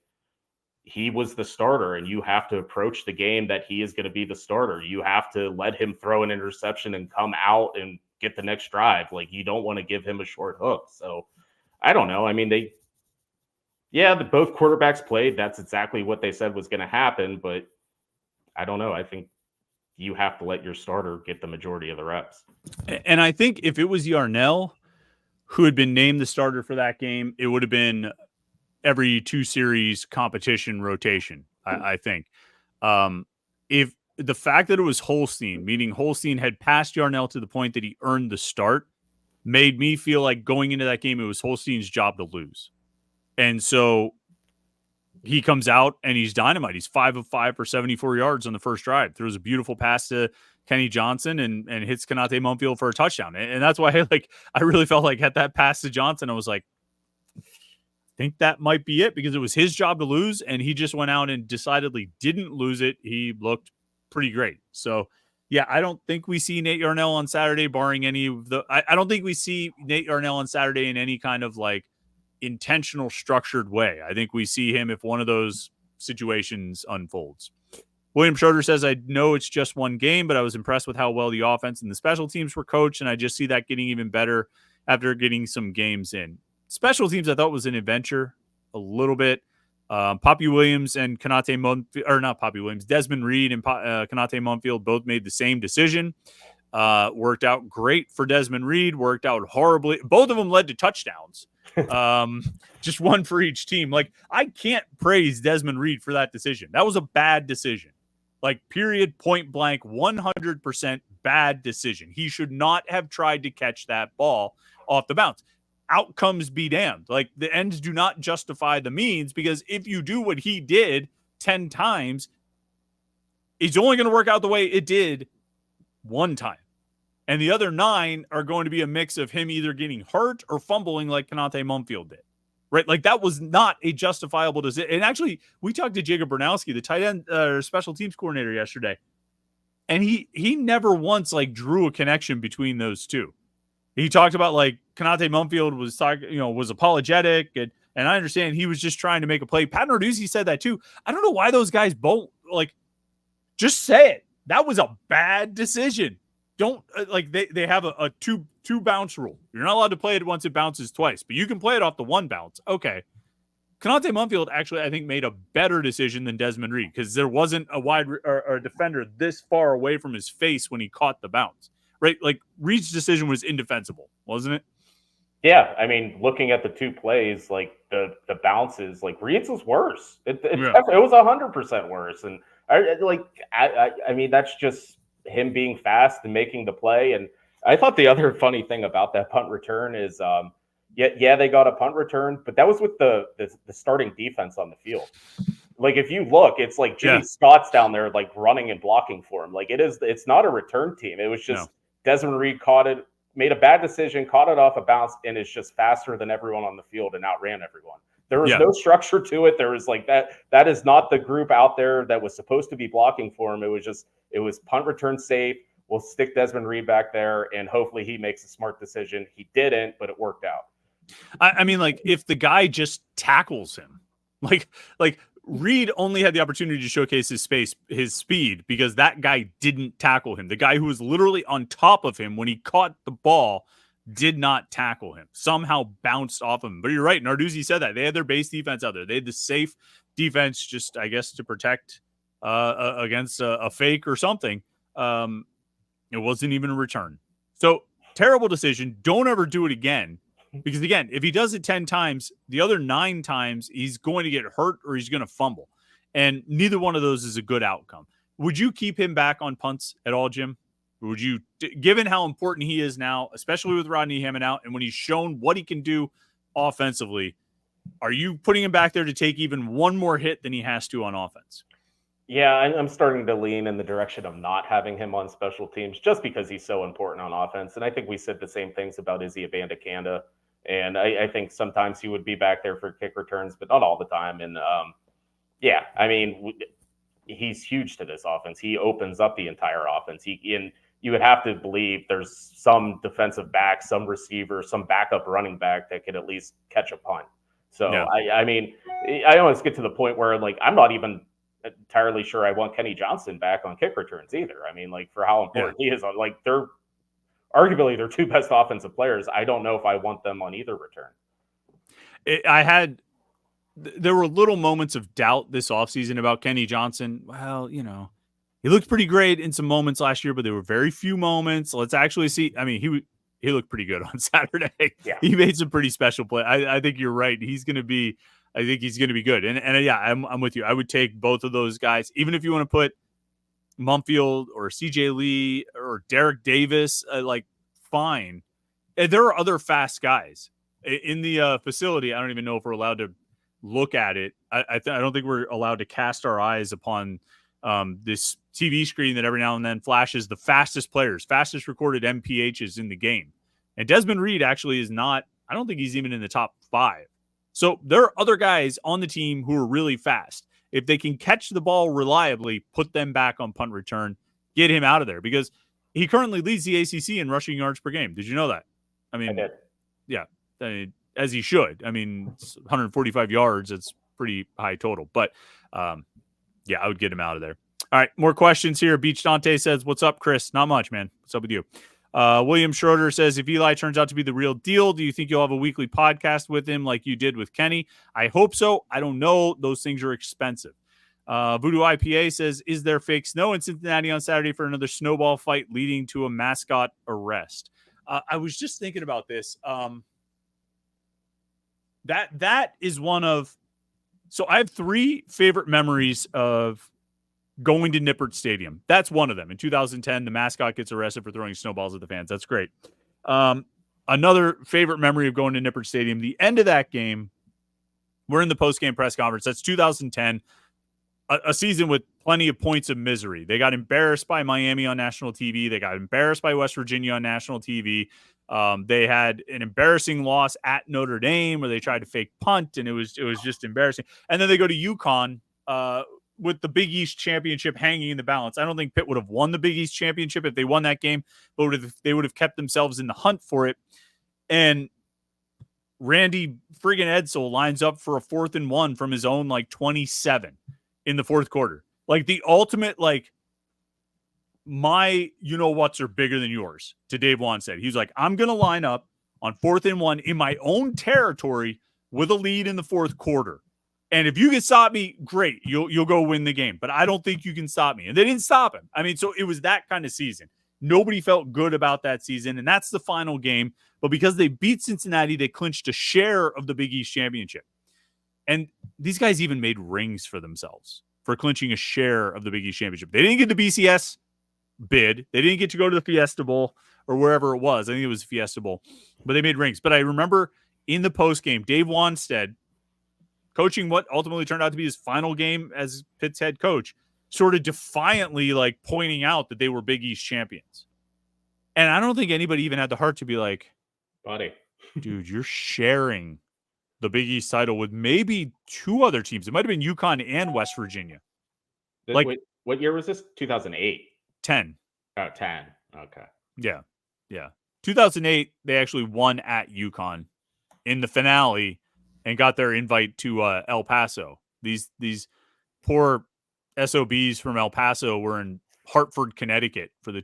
he was the starter, and you have to approach the game that he is going to be the starter. You have to let him throw an interception and come out and get the next drive. Like you don't want to give him a short hook. So I don't know. I mean, both quarterbacks played. That's exactly what they said was going to happen. But I don't know. I think you have to let your starter get the majority of the reps. And I think if it was Yarnell who had been named the starter for that game, it would have been every 2 series competition rotation, I think. If the fact that it was Holstein, meaning Holstein had passed Yarnell to the point that he earned the start, made me feel like going into that game, it was Holstein's job to lose. And so he comes out and he's dynamite. He's 5 of 5 for 74 yards on the first drive. Throws a beautiful pass to Kenny Johnson and hits Kanate Mumfield for a touchdown. And that's why I really felt like at that pass to Johnson, I was like, think that might be it, because it was his job to lose, and he just went out and decidedly didn't lose it. He looked pretty great. So, yeah, I don't think we see Nate Yarnell on Saturday, barring any of the. I don't think we see Nate Yarnell on Saturday in any kind of like intentional, structured way. I think we see him if one of those situations unfolds. William Schroeder says, I know it's just one game, but I was impressed with how well the offense and the special teams were coached, and I just see that getting even better after getting some games in. Special teams, I thought, was an adventure a little bit. Poppy Williams and Kanate Munfield, or not Poppy Williams, Desmond Reed and Kanate Munfield both made the same decision. Worked out great for Desmond Reed, worked out horribly. Both of them led to touchdowns. Just one for each team. Like, I can't praise Desmond Reed for that decision. That was a bad decision. Like, period, point blank, 100% bad decision. He should not have tried to catch that ball off the bounce. Outcomes be damned. Like, the ends do not justify the means, because if you do what he did 10 times, it's only going to work out the way it did one time. And the other 9 are going to be a mix of him either getting hurt or fumbling like Kanate Munfield did. Right? Like, that was not a justifiable decision. And actually, we talked to Jacob Bernowski, the tight end special teams coordinator, yesterday. And he never once like drew a connection between those two. He talked about like Kanate Munfield was talking, was apologetic, and I understand he was just trying to make a play. Pat Narduzzi said that too. I don't know why those guys both just say it. That was a bad decision. Don't they have a two bounce rule. You're not allowed to play it once it bounces twice, but you can play it off the one bounce. Okay. Kanate Munfield actually, I think, made a better decision than Desmond Reed, because there wasn't a wide or a defender this far away from his face when he caught the bounce. Right? Like, Reed's decision was indefensible, wasn't it? Yeah, I mean, looking at the two plays, like the bounces, like Reed's was worse. It was 100% worse, and I mean, that's just him being fast and making the play. And I thought the other funny thing about that punt return is, they got a punt return, but that was with the starting defense on the field. Like, if you look, it's like Jimmy Scott's down there, like running and blocking for him. Like, it's not a return team. It was just Desmond Reed caught it, made a bad decision, caught it off a bounce, and is just faster than everyone on the field and outran everyone. There was no structure to it. There was like that is not the group out there that was supposed to be blocking for him. It was punt return safe. We'll stick Desmond Reed back there, and hopefully he makes a smart decision. He didn't, but it worked out. I mean, like, if the guy just tackles him, like Reed only had the opportunity to showcase his speed because that guy didn't tackle him. The guy who was literally on top of him when he caught the ball did not tackle him. Somehow bounced off him. But you're right. Narduzzi said that. They had their base defense out there. They had the safe defense just, I guess, to protect against a fake or something. It wasn't even a return. So, terrible decision. Don't ever do it again. Because, again, if he does it 10 times, the other 9 times, he's going to get hurt or he's going to fumble. And neither one of those is a good outcome. Would you keep him back on punts at all, Jim? Or would you, given how important he is now, especially with Rodney Hammond out, and when he's shown what he can do offensively, are you putting him back there to take even one more hit than he has to on offense? Yeah, I'm starting to lean in the direction of not having him on special teams just because he's so important on offense. And I think we said the same things about Izzy Abandakanda. And I think sometimes he would be back there for kick returns, but not all the time. And I mean, he's huge to this offense. He opens up the entire offense. You would have to believe there's some defensive back, some receiver, some backup running back that could at least catch a punt. So, I mean, I always get to the point where, like, I'm not even entirely sure I want Kenny Johnson back on kick returns either. I mean, like, for how important he is on, like, they're arguably their 2 best offensive players. I don't know if I want them on either return. There were little moments of doubt this offseason about Kenny Johnson. Well, he looked pretty great in some moments last year, but there were very few moments. Let's actually see. I mean, he looked pretty good on Saturday. Yeah. He made some pretty special play. I think you're right. I think he's going to be good. And I'm with you. I would take both of those guys, even if you want to put Munfield or CJ Lee or Derek Davis, fine. And there are other fast guys in the facility. I don't even know if we're allowed to look at it. I don't think we're allowed to cast our eyes upon this TV screen that every now and then flashes the fastest players, fastest recorded MPHs in the game. And Desmond Reed actually is not, I don't think he's even in the top 5. So there are other guys on the team who are really fast. If they can catch the ball reliably, put them back on punt return, get him out of there, because he currently leads the ACC in rushing yards per game. Did you know that? I mean, I did. Yeah. I mean, as he should. I mean, 145 yards, it's pretty high total. But yeah, I would get him out of there. All right, more questions here. Beach Dante says, "What's up, Chris?" Not much, man. What's up with you? William Schroeder says, "If Eli turns out to be the real deal, do you think you'll have a weekly podcast with him like you did with Kenny?" I hope so. I don't know. Those things are expensive. Voodoo IPA says, "Is there fake snow in Cincinnati on Saturday for another snowball fight leading to a mascot arrest?" I was just thinking about this. That is one of... So I have 3 favorite memories of going to Nippert Stadium. That's one of them. In 2010, the mascot gets arrested for throwing snowballs at the fans. That's great. Another favorite memory of going to Nippert Stadium, the end of that game, we're in the post-game press conference. That's 2010, a season with plenty of points of misery. They got embarrassed by Miami on national TV. They got embarrassed by West Virginia on national TV. They had an embarrassing loss at Notre Dame where they tried to fake punt, and it was just embarrassing. And then they go to UConn, with the Big East championship hanging in the balance. I don't think Pitt would have won the Big East championship if they won that game, but they would have kept themselves in the hunt for it. And Randy friggin' Edsall lines up for a 4th and 1 from his own 27 in the 4th quarter. Like the ultimate, my you-know-whats are bigger than yours, to Dave Wanstead. He's like, I'm going to line up on 4th and 1 in my own territory with a lead in the 4th quarter. And if you can stop me, great. You'll go win the game. But I don't think you can stop me. And they didn't stop him. I mean, so it was that kind of season. Nobody felt good about that season. And that's the final game. But because they beat Cincinnati, they clinched a share of the Big East championship. And these guys even made rings for themselves for clinching a share of the Big East championship. They didn't get the BCS bid. They didn't get to go to the Fiesta Bowl or wherever it was. I think it was Fiesta Bowl. But they made rings. But I remember in the postgame, Dave Wanstead, coaching what ultimately turned out to be his final game as Pitt's head coach, sort of defiantly pointing out that they were Big East champions. And I don't think anybody even had the heart to be like, buddy, dude, you're sharing the Big East title with maybe 2 other teams. It might have been UConn and West Virginia. Wait, what year was this? 2008? 10. Oh, 10. Okay. Yeah. 2008, they actually won at UConn in the finale and got their invite to El Paso. These poor SOBs from El Paso were in Hartford, Connecticut for the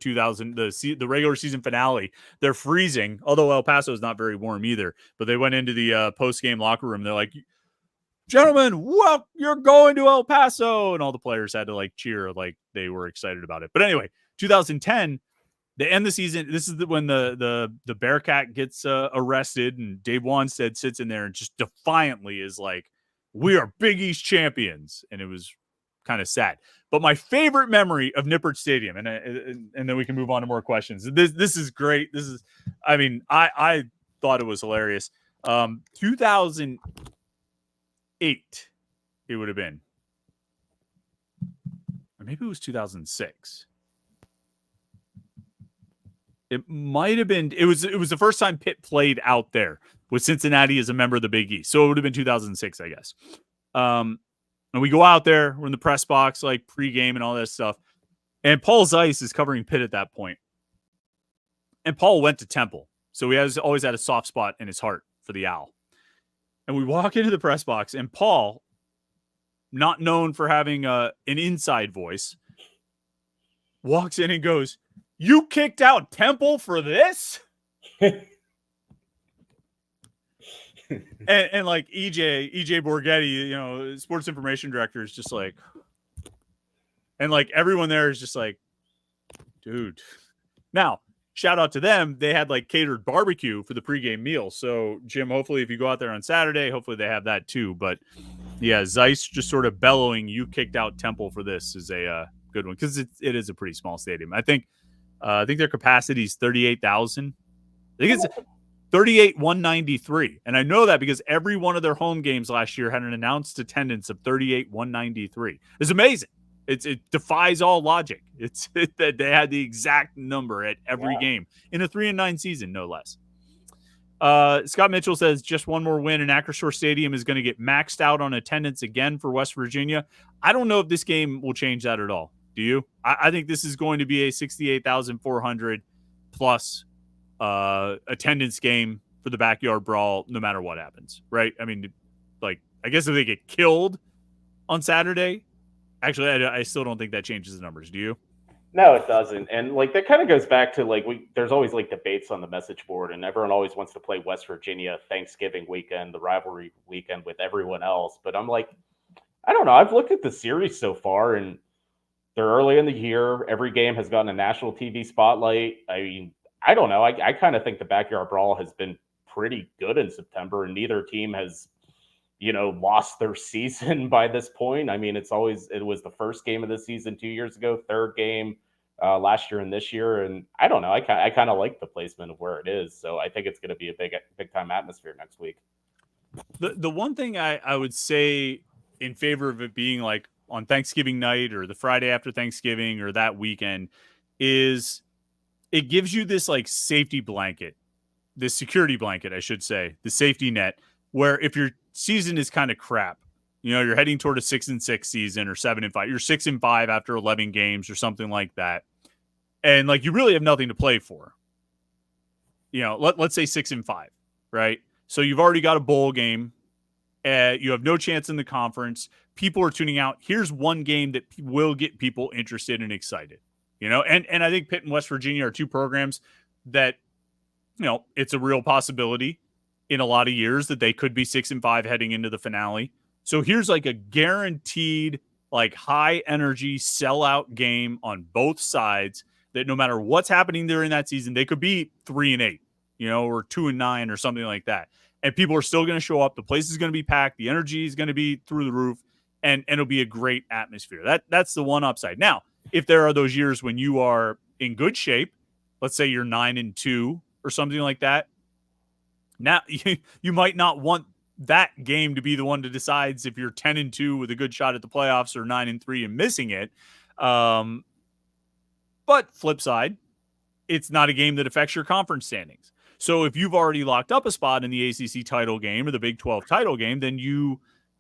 regular season finale. They're freezing, although El Paso is not very warm either. But they went into the post-game locker room. They're like, "Gentlemen, well, you're going to El Paso," and all the players had to cheer like they were excited about it. But anyway, 2010. They end the season. This is when the Bearcat gets arrested, and Dave Wanstead sits in there and just defiantly is like, "We are Big East champions," and it was kind of sad. But my favorite memory of Nippert Stadium, and then we can move on to more questions. This is great. I thought it was hilarious. 2008, it would have been, or maybe it was 2006. It might have been. It was the first time Pitt played out there with Cincinnati as a member of the Big East. So it would have been 2006, I guess. And we go out there. We're in the press box, pregame and all that stuff. And Paul Zeiss is covering Pitt at that point. And Paul went to Temple, so he has always had a soft spot in his heart for the Owl. And we walk into the press box, and Paul, not known for having an inside voice, walks in and goes, "You kicked out Temple for this?" and EJ Borghetti, sports information director, is just like, and everyone there is just like, dude. Now, shout out to them. They had catered barbecue for the pregame meal. So Jim, hopefully if you go out there on Saturday, hopefully they have that too. But yeah, Zeiss just sort of bellowing, "You kicked out Temple for this," is a good one, because it is a pretty small stadium. I think their capacity is 38,000. I think it's 38,193. And I know that because every one of their home games last year had an announced attendance of 38,193. It's amazing. It defies all logic. It's that they had the exact number at every game in a 3-9 season, no less. Scott Mitchell says, "Just one more win and Acrisure Stadium is going to get maxed out on attendance again for West Virginia." I don't know if this game will change that at all. Do you? I think this is going to be a 68,400 plus attendance game for the backyard brawl no matter what happens, right? I mean, like, I guess if they get killed on Saturday, actually, I still don't think that changes the numbers. Do you? No, it doesn't. And like that kind of goes back to like there's always like debates on the message board, and everyone always wants to play West Virginia Thanksgiving weekend, the rivalry weekend with everyone else. But I'm like, I don't know. I've looked at the series so far, and they're early in the year. Every game has gotten a national TV spotlight. I mean, I don't know. I kind of think the backyard brawl has been pretty good in September, and neither team has, lost their season by this point. I mean, it was the first game of the season 2 years ago, third game last year and this year. And I don't know. I kind of like the placement of where it is. So I think it's going to be a big time atmosphere next week. The one thing I would say in favor of it being like on Thanksgiving night or the Friday after Thanksgiving or that weekend is it gives you this like safety blanket, this security blanket, I should say, the safety net, where if your season is kind of crap, you're heading toward a 6-6 season or 7-5, you're 6-5 after 11 games or something like that. And like, you really have nothing to play for, let's say 6-5, right? So you've already got a bowl game. You have no chance in the conference. People are tuning out. Here's one game that will get people interested and excited, and I think Pitt and West Virginia are two programs that, it's a real possibility in a lot of years that they could be 6-5 heading into the finale. So here's like a guaranteed, like high energy sellout game on both sides that no matter what's happening during that season, they could be 3-8, or 2-9 or something like that. And people are still going to show up. The place is going to be packed. The energy is going to be through the roof, and it'll be a great atmosphere. That's the one upside. Now, if there are those years when you are in good shape, let's say you're 9-2 or something like that, now you might not want that game to be the one that decides if you're 10-2 with a good shot at the playoffs or 9-3 and missing it. But flip side, it's not a game that affects your conference standings. So if you've already locked up a spot in the ACC title game or the Big 12 title game, then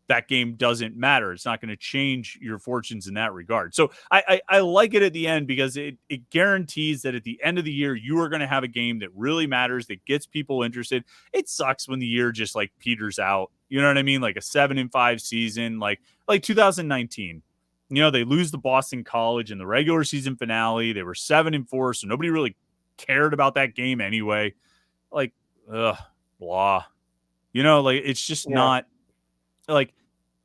that game doesn't matter. It's not going to change your fortunes in that regard. So I like it at the end because it guarantees that at the end of the year, you are going to have a game that really matters, that gets people interested. It sucks when the year just like peters out. You know what I mean? Like a 7-5 season, like 2019. They lose the Boston College in the regular season finale. They were 7-4, so nobody really cared about that game anyway. Like, blah. Like it's just not like,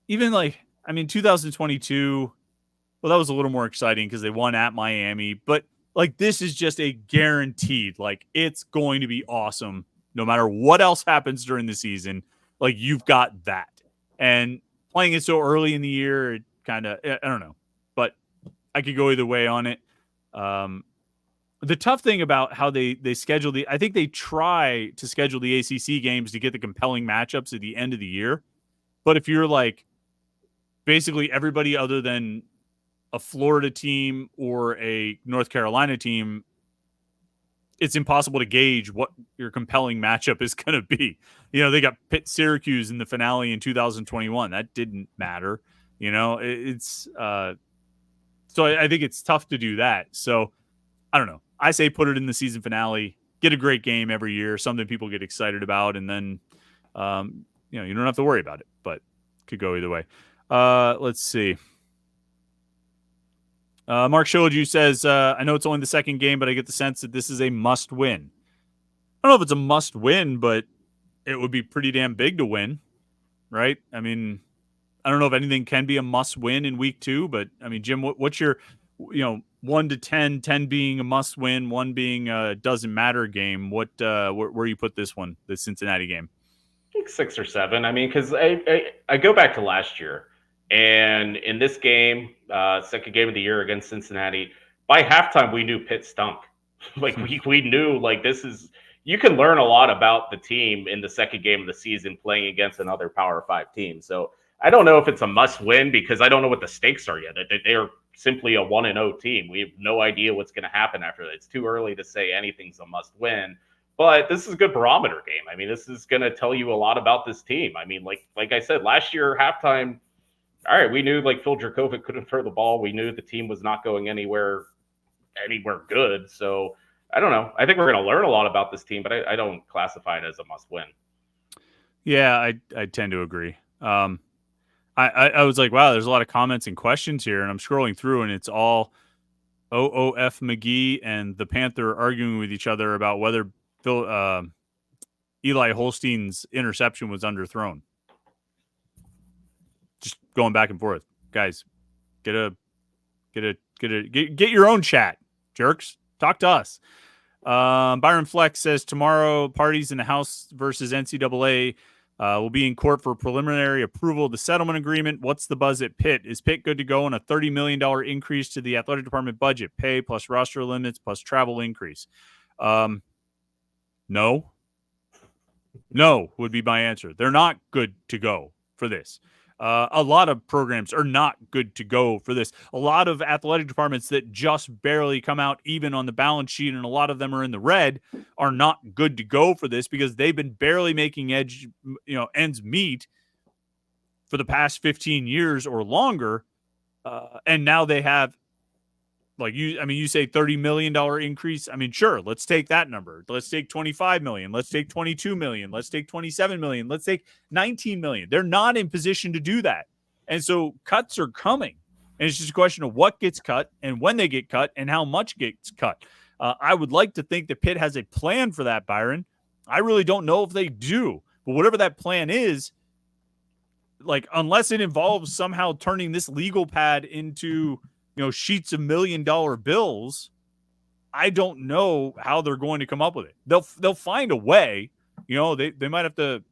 even like, I mean, 2022, well, that was a little more exciting because they won at Miami, but like, this is just a guaranteed, like, it's going to be awesome no matter what else happens during the season. Like, you've got that. And playing it so early in the year, it kind of, I don't know, but I could go either way on it. The tough thing about how they schedule I think they try to schedule the ACC games to get the compelling matchups at the end of the year. But if you're like basically everybody other than a Florida team or a North Carolina team, it's impossible to gauge what your compelling matchup is going to be. They got Pitt Syracuse in the finale in 2021. That didn't matter. It's so I think it's tough to do that. So I don't know. I say put it in the season finale, get a great game every year, something people get excited about, and then you don't have to worry about it, but could go either way. Let's see. Mark Showed says, I know it's only the second game, but I get the sense that this is a must win. I don't know if it's a must win, but it would be pretty damn big to win, right? I mean, I don't know if anything can be a must win in week 2, but I mean, Jim, what's your, 1 to 10, 10 being a must win, 1 being a doesn't matter game. Where you put this one, the Cincinnati game? I think 6 or 7. I mean, because I go back to last year, and in this game, second game of the year against Cincinnati, by halftime we knew Pitt stunk. Like we knew like you can learn a lot about the team in the second game of the season playing against another Power 5 team. So I don't know if it's a must win because I don't know what the stakes are yet. They're simply a 1-0 team. We have no idea what's going to happen after that. It's too early to say anything's a must win. But this is a good barometer game. I mean, this is going to tell you a lot about this team. I mean, like I said, last year, halftime, all right, we knew like Phil Dracovic couldn't throw the ball. We knew the team was not going anywhere good. So I don't know. I think we're going to learn a lot about this team, but I don't classify it as a must-win. Yeah, I tend to agree. I was like, wow, there's a lot of comments and questions here, and I'm scrolling through, and it's all OOF McGee and the Panther arguing with each other about whether Eli Holstein's interception was underthrown. Just going back and forth, guys. Get your own chat, jerks. Talk to us. Byron Flex says tomorrow parties in the House versus NCAA will be in court for preliminary approval of the settlement agreement. What's the buzz at Pitt? Is Pitt good to go on a $30 million increase to the athletic department budget? Pay plus roster limits plus travel increase. No. No would be my answer. They're not good to go for this. A lot of programs are not good to go for this. A lot of athletic departments that just barely come out even on the balance sheet, and a lot of them are in the red, are not good to go for this because they've been barely making ends meet for the past 15 years or longer. And now they have, you say $30 million increase. I mean, sure, let's take that number. Let's take 25 million. Let's take 22 million. Let's take 27 million. Let's take 19 million. They're not in position to do that. And so cuts are coming. And it's just a question of what gets cut and when they get cut and how much gets cut. I would like to think that Pitt has a plan for that, Byron. I really don't know if they do. But whatever that plan is, unless it involves somehow turning this legal pad into sheets of $1 million bills, I don't know how they're going to come up with it. They'll find a way. They might have to,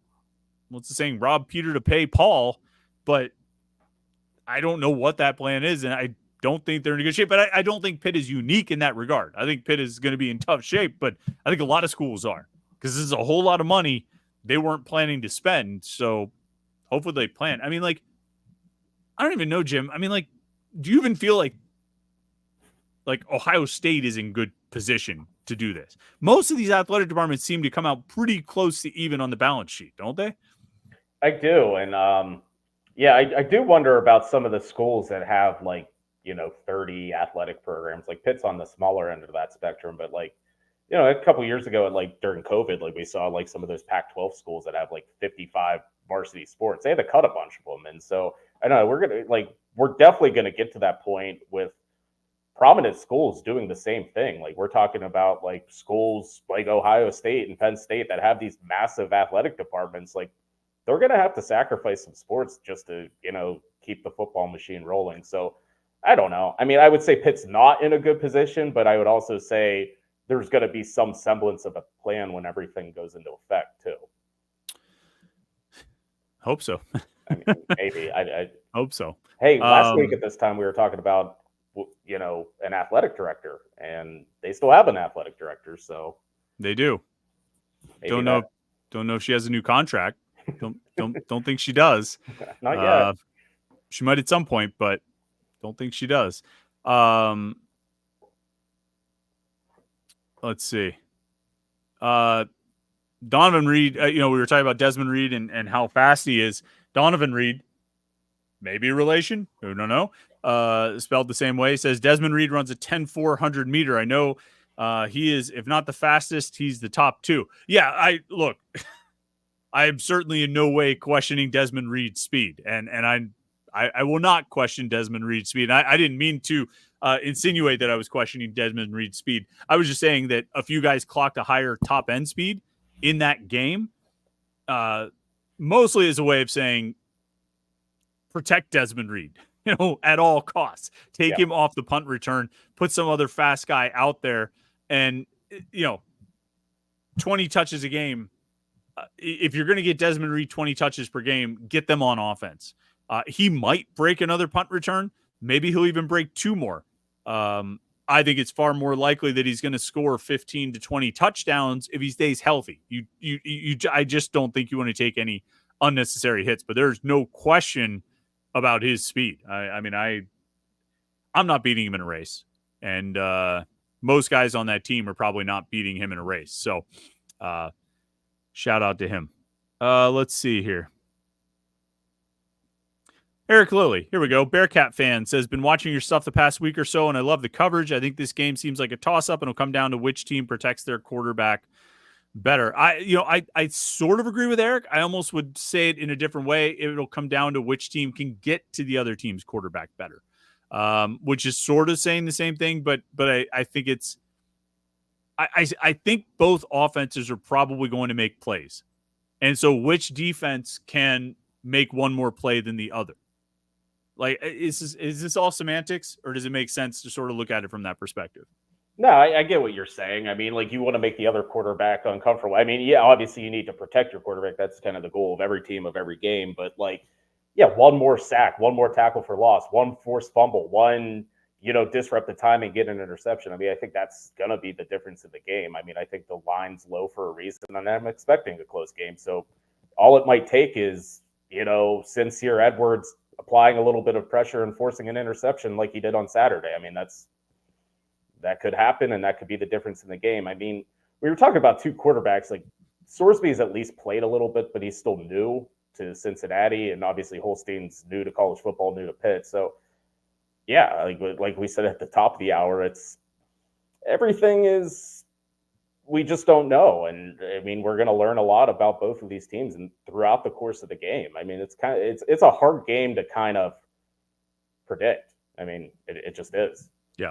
what's the saying, rob Peter to pay Paul, but I don't know what that plan is, and I don't think they're in good shape. But I don't think Pitt is unique in that regard. I think Pitt is going to be in tough shape, but I think a lot of schools are, because this is a whole lot of money they weren't planning to spend. So hopefully they plan. I mean, I don't even know, Jim. I mean, do you even feel like Ohio State is in good position to do this? Most of these athletic departments seem to come out pretty close to even on the balance sheet, don't they? I do. And I do wonder about some of the schools that have 30 athletic programs. Like Pitt's on the smaller end of that spectrum, but a couple of years ago, during COVID, we saw some of those Pac-12 schools that have 55 varsity sports. They had to cut a bunch of them. And so I know we're definitely going to get to that point with prominent schools doing the same thing. We're talking about schools like Ohio State and Penn State that have these massive athletic departments. They're going to have to sacrifice some sports just to, keep the football machine rolling. So I don't know. I mean, I would say Pitt's not in a good position, but I would also say there's going to be some semblance of a plan when everything goes into effect too. Hope so. I mean, maybe. I hope so. Hey, last week at this time, we were talking about, an athletic director, and they still have an athletic director. So they do. Don't know if she has a new contract. Don't think she does. Not yet. She might at some point, but don't think she does. Let's see. Donovan Reed, we were talking about Desmond Reed and how fast he is. Donovan Reed, maybe a relation. We don't know. Spelled the same way. Says Desmond Reed runs a 10-400 meter. I know he is, if not the fastest, he's the top two. Yeah, I am certainly in no way questioning Desmond Reed's speed, and I will not question Desmond Reed's speed. I didn't mean to insinuate that I was questioning Desmond Reed's speed. I was just saying that a few guys clocked a higher top end speed in that game, mostly as a way of saying protect Desmond Reed, at all costs. Take him off the punt return, put some other fast guy out there, and 20 touches a game. If you're going to get Desmond Reed 20 touches per game, get them on offense. He might break another punt return. Maybe he'll even break two more. I think it's far more likely that he's going to score 15 to 20 touchdowns if he stays healthy. I just don't think you want to take any unnecessary hits, but there's no question about his speed. I'm not beating him in a race, and most guys on that team are probably not beating him in a race. So shout out to him. Let's see here. Eric Lilly, here we go. Bearcat fan says, been watching your stuff the past week or so, and I love the coverage. I think this game seems like a toss-up, and it'll come down to which team protects their quarterback better. I sort of agree with Eric. I almost would say it in a different way. It'll come down to which team can get to the other team's quarterback better, which is sort of saying the same thing. But I think it's I think both offenses are probably going to make plays, and so which defense can make one more play than the other? Like, is this all semantics, or does it make sense to sort of look at it from that perspective? No, I get what you're saying. I mean, like, you want to make the other quarterback uncomfortable. I mean, yeah, obviously you need to protect your quarterback. That's kind of the goal of every team, of every game. But, like, yeah, one more sack, one more tackle for loss, one forced fumble, one, disrupt the time and get an interception. I mean, I think that's going to be the difference in the game. I mean, I think the line's low for a reason, and I'm expecting a close game. So all it might take is, Sincere Edwards applying a little bit of pressure and forcing an interception like he did on Saturday. I mean, that could happen, and that could be the difference in the game. I mean, we were talking about two quarterbacks. Like, Sorsby's at least played a little bit, but he's still new to Cincinnati, and obviously Holstein's new to college football, new to Pitt. So, yeah, like we said at the top of the hour, it's everything is we just don't know. And I mean, we're going to learn a lot about both of these teams and throughout the course of the game. I mean, it's a hard game to kind of predict. I mean, it just is. Yeah.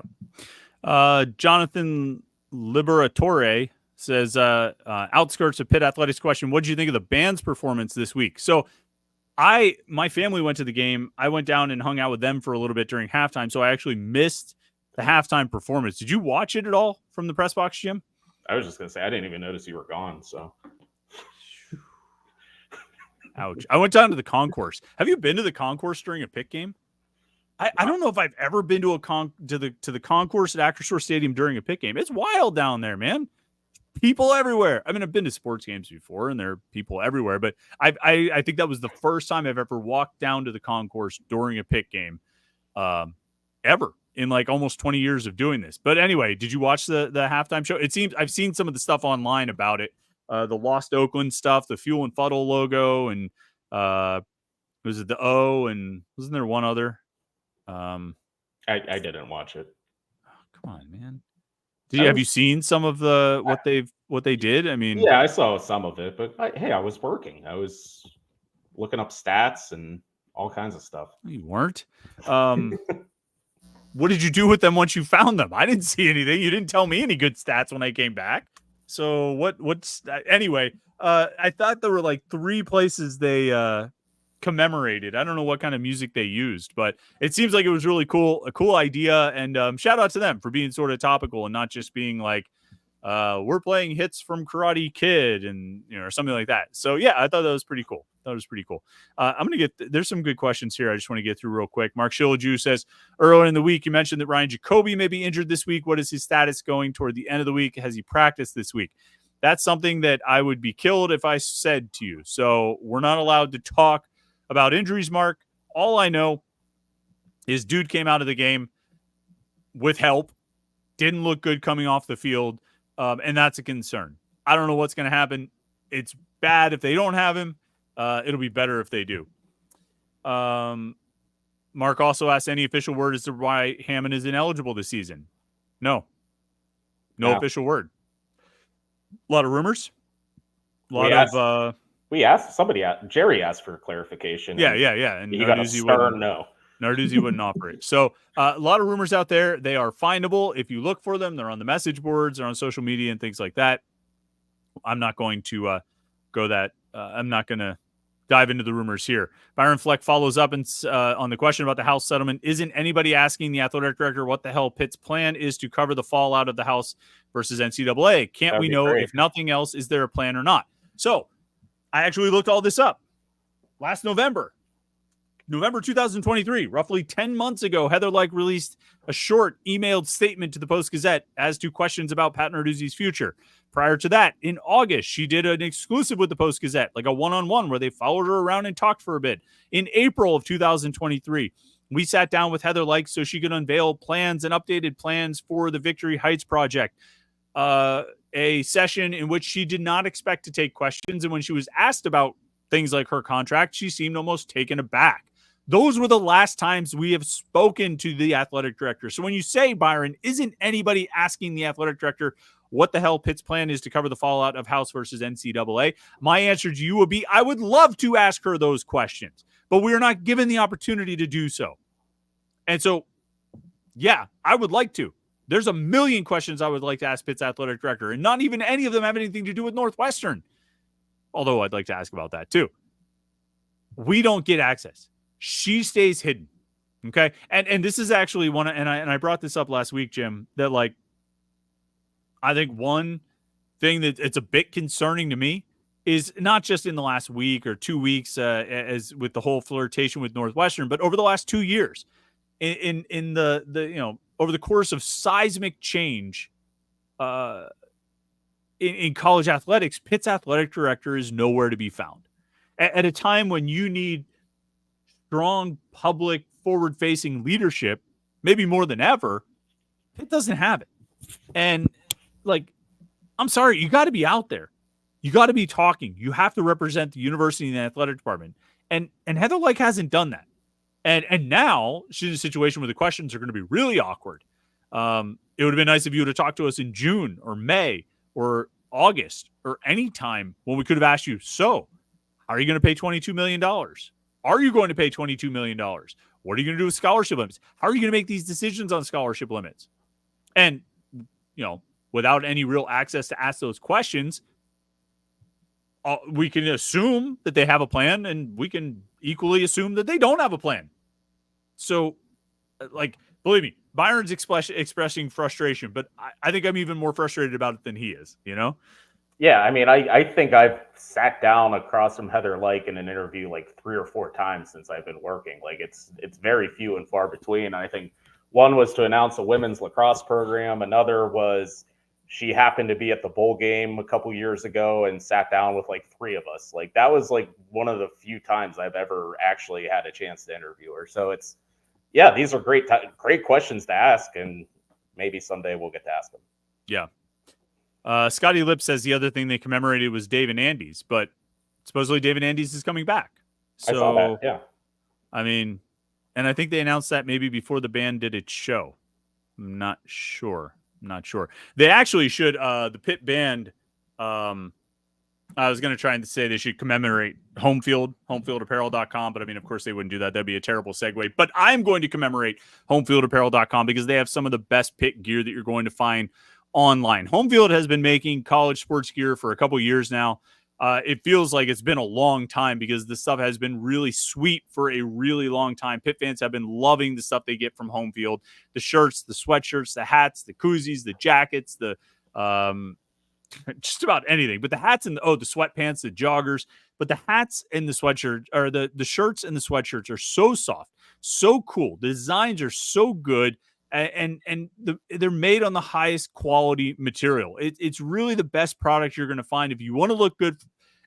Jonathan Liberatore says, outskirts of Pitt Athletics question, what did you think of the band's performance this week? So my family went to the game. I went down and hung out with them for a little bit during halftime, so I actually missed the halftime performance. Did you watch it at all from the press box, Jim? I was just going to say, I didn't even notice you were gone, so. Ouch. I went down to the concourse. Have you been to the concourse during a Pitt game? I don't know if I've ever been to the concourse at Acrisure Stadium during a Pitt game. It's wild down there, man. People everywhere. I mean, I've been to sports games before, and there are people everywhere, but I think that was the first time I've ever walked down to the concourse during a Pitt game, ever in like almost 20 years of doing this. But anyway, did you watch the halftime show? It seems I've seen some of the stuff online about it, the Lost Oakland stuff, the Fuel and Fuddle logo, and was it the O, and wasn't there one other? I didn't watch it. Oh, come on, man. Have you seen some of what they did? I mean, yeah, I saw some of it, but I was working. I was looking up stats and all kinds of stuff. You weren't. What did you do with them once you found them? I didn't see anything. You didn't tell me any good stats when I came back. So anyway, I thought there were like 3 places they commemorated. I don't know what kind of music they used, but it seems like it was really cool, a cool idea. And shout out to them for being sort of topical and not just being like, we're playing hits from Karate Kid and, or something like that. So yeah, I thought that was pretty cool. I'm going to there's some good questions here. I just want to get through real quick. Mark Shillaju says, earlier in the week, you mentioned that Ryan Jacoby may be injured this week. What is his status going toward the end of the week? Has he practiced this week? That's something that I would be killed if I said to you. So we're not allowed to talk about injuries, Mark. All I know is dude came out of the game with help, didn't look good coming off the field, and that's a concern. I don't know what's going to happen. It's bad if they don't have him. It'll be better if they do. Mark also asked any official word as to why Hammond is ineligible this season. No official word. A lot of rumors. Jerry asked for clarification. Yeah. And he got a stern no. Narduzzi wouldn't offer it. So a lot of rumors out there. They are findable if you look for them. They're on the message boards, they're on social media and things like that. I'm not going to go that. I'm not going to dive into the rumors here. Byron Fleck follows up on the question about the House settlement. Isn't anybody asking the athletic director what the hell Pitt's plan is to cover the fallout of the House versus NCAA? Can't we know, if nothing else, is there a plan or not? So I actually looked all this up. Last November 2023, roughly 10 months ago, Heather Lyke released a short emailed statement to the Post-Gazette as to questions about Pat Narduzzi's future. Prior to that, in August, she did an exclusive with the Post-Gazette, like a one-on-one where they followed her around and talked for a bit. In April of 2023, we sat down with Heather Lyke so she could unveil plans and updated plans for the Victory Heights project, a session in which she did not expect to take questions. And when she was asked about things like her contract, she seemed almost taken aback. Those were the last times we have spoken to the athletic director. So when you say, Byron, isn't anybody asking the athletic director what the hell Pitt's plan is to cover the fallout of House versus NCAA? My answer to you would be, I would love to ask her those questions, but we are not given the opportunity to do so. And so, yeah, I would like to. There's a million questions I would like to ask Pitt's athletic director, and not even any of them have anything to do with Northwestern. Although I'd like to ask about that too. We don't get access. She stays hidden. Okay. And this is actually one, and I brought this up last week, Jim, that like, I think one thing that it's a bit concerning to me is not just in the last week or 2 weeks, as with the whole flirtation with Northwestern, but over the last 2 years in the over the course of seismic change, in college athletics, Pitt's athletic director is nowhere to be found at a time when you need strong public forward-facing leadership, maybe more than ever. Pitt doesn't have it. And like, I'm sorry, you got to be out there. You got to be talking. You have to represent the university and the athletic department. And Heather Lyke hasn't done that. And now she's in a situation where the questions are going to be really awkward. It would have been nice if you would have talked to us in June or May or August or any time when we could have asked you, so are you going to pay $22 million? Are you going to pay $22 million? What are you going to do with scholarship limits? How are you going to make these decisions on scholarship limits? And, without any real access to ask those questions, we can assume that they have a plan, and we can equally assume that they don't have a plan. So, like, believe me, Byron's expressing frustration, but I think I'm even more frustrated about it than he is, Yeah, I mean, I think I've sat down across from Heather Lyke in an interview like 3 or 4 times since I've been working. Like, it's very few and far between. I think one was to announce a women's lacrosse program. Another was she happened to be at the bowl game a couple years ago and sat down with like 3 of us. Like, that was like one of the few times I've ever actually had a chance to interview her. So these are great questions to ask, and maybe someday we'll get to ask them. Yeah. Scotty Lip says the other thing they commemorated was Dave and Andy's, but supposedly Dave and Andy's is coming back. So, I saw that, yeah. I mean, and I think they announced that maybe before the band did its show. I'm not sure. They actually should, the Pitt band, I was going to try and say they should commemorate homefieldapparel.com, but I mean, of course they wouldn't do that. That'd be a terrible segue. But I'm going to commemorate homefieldapparel.com because they have some of the best Pitt gear that you're going to find online. Homefield has been making college sports gear for a couple years now. It feels like it's been a long time because the stuff has been really sweet for a really long time. Pitt fans have been loving the stuff they get from Homefield. The shirts, the sweatshirts, the hats, the koozies, the jackets, the just about anything. But the hats and the sweatpants, the joggers, but the hats and the sweatshirt, or the shirts and the sweatshirts are so soft, so cool. The designs are so good. And they're made on the highest quality material. It's really the best product you're going to find if you want to look good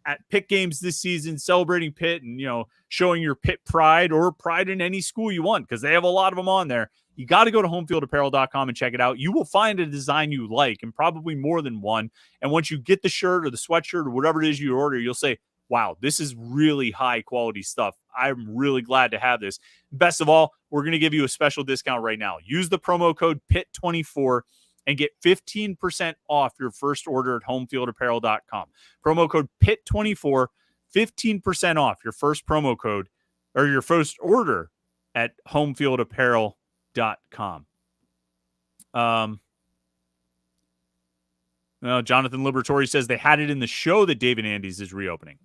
at Pitt games this season, celebrating Pitt and showing your Pitt pride or pride in any school you want, because they have a lot of them on there. You got to go to homefieldapparel.com and check it out. You will find a design you like, and probably more than one. And once you get the shirt or the sweatshirt or whatever it is you order, you'll say, wow, this is really high quality stuff. I'm really glad to have this. Best of all, we're going to give you a special discount right now. Use the promo code PIT24 and get 15% off your first order at homefieldapparel.com. Promo code PIT24, 15% off your first promo code or your first order at homefieldapparel.com. Jonathan Libertori says they had it in the show that Dave and Andy's is reopening.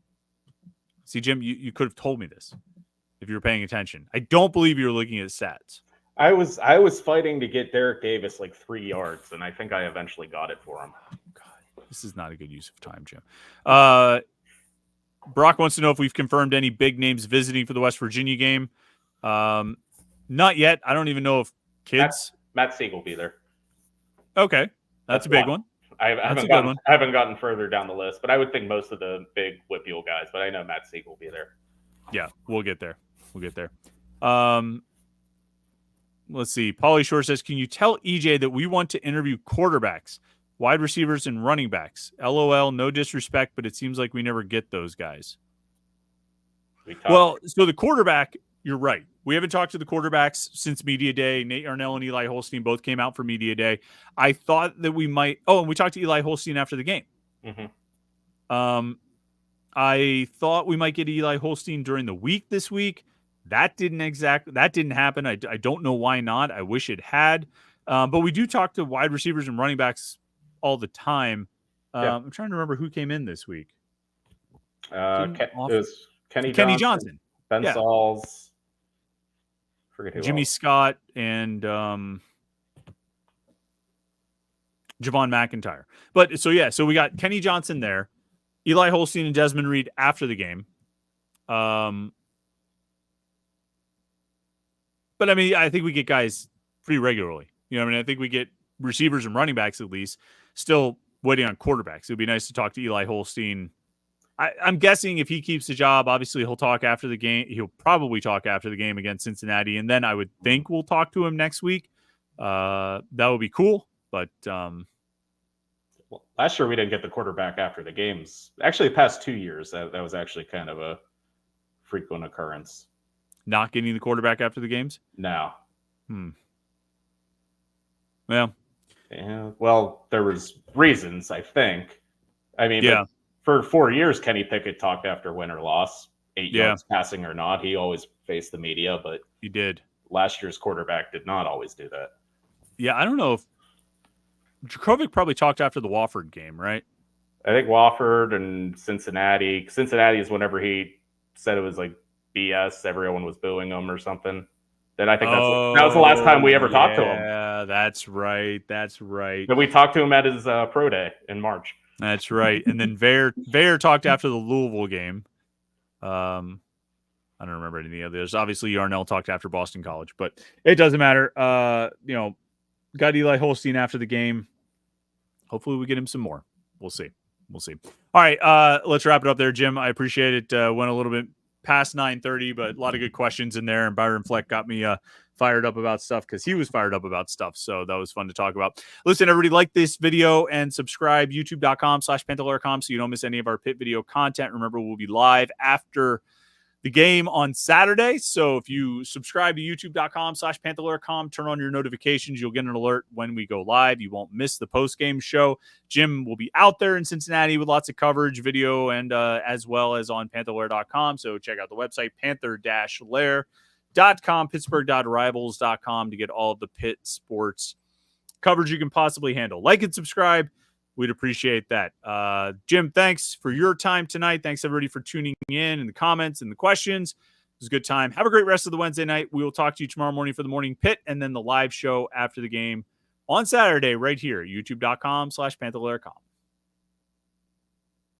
See, Jim, you could have told me this if you were paying attention. I don't believe you were looking at stats. I was fighting to get Derek Davis like 3 yards, and I think I eventually got it for him. Oh, God, this is not a good use of time, Jim. Brock wants to know if we've confirmed any big names visiting for the West Virginia game. Not yet. I don't even know if kids. Matt Sieg will be there. Okay, that's a big one. I haven't gotten further down the list, but I would think most of the big Whitfield guys, but I know Matt Sieg will be there. Yeah, we'll get there. Let's see. Pauly Shore says, can you tell EJ that we want to interview quarterbacks, wide receivers, and running backs? LOL, no disrespect, but it seems like we never get those guys. Well, so the quarterback you're right. We haven't talked to the quarterbacks since media day. Nate Arnell and Eli Holstein both came out for media day. I thought that we might. Oh, and we talked to Eli Holstein after the game. I thought we might get Eli Holstein during the week this week. That didn't happen. I don't know why not. I wish it had. But we do talk to wide receivers and running backs all the time. I'm trying to remember who came in this week. It was Kenny Johnson. Ben Sauls. Forget who Jimmy else. Scott and Javon McIntyre. But so we got Kenny Johnson there, Eli Holstein and Desmond Reed after the game. But I mean, I think we get guys pretty regularly. You know what I mean? I think we get receivers and running backs at least. Still waiting on quarterbacks. It would be nice to talk to Eli Holstein. I'm guessing if he keeps the job, obviously he'll talk after the game. He'll probably talk after the game against Cincinnati, and then I would think we'll talk to him next week. That would be cool. But well, last year we didn't get the quarterback after the games. Actually, the past 2 years, that was actually kind of a frequent occurrence. Not getting the quarterback after the games? No. Well. Yeah, well, there was reasons, I think. I mean, yeah. For 4 years, Kenny Pickett talked after win or loss, 8 yards passing or not. He always faced the media, but he did. Last year's quarterback did not always do that. Yeah, I don't know if Djokovic probably talked after the Wofford game, right? I think Wofford and Cincinnati. Cincinnati is whenever he said it was like BS, everyone was booing him or something. Then I think that was the last time we ever talked to him. Yeah, that's right. But we talked to him at his pro day in March. That's right. And then Vair talked after the Louisville game. I don't remember any of the others. Obviously, Yarnell talked after Boston College, but it doesn't matter. Got Eli Holstein after the game. Hopefully we get him some more. We'll see. All right, let's wrap it up there, Jim. I appreciate it. Went a little bit past 9:30, but a lot of good questions in there. And Byron Fleck got me fired up about stuff because he was fired up about stuff. So that was fun to talk about. Listen, everybody, like this video and subscribe, youtube.com/Panther-Lair.com, so you don't miss any of our Pitt video content. Remember, we'll be live after the game on Saturday. So if you subscribe to youtube.com/Panther-Lair.com, turn on your notifications, you'll get an alert when we go live. You won't miss the post-game show. Jim will be out there in Cincinnati with lots of coverage, video, and as well as on Panther-Lair.com. So check out the website, Panther-Lair.com, Pittsburgh.rivals.com to get all of the Pitt sports coverage you can possibly handle. Like and subscribe. We'd appreciate that. Jim, thanks for your time tonight. Thanks, everybody, for tuning in the comments and the questions. It was a good time. Have a great rest of the Wednesday night. We will talk to you tomorrow morning for the morning pit and then the live show after the game on Saturday right here, youtube.com/Panther-Lair.com.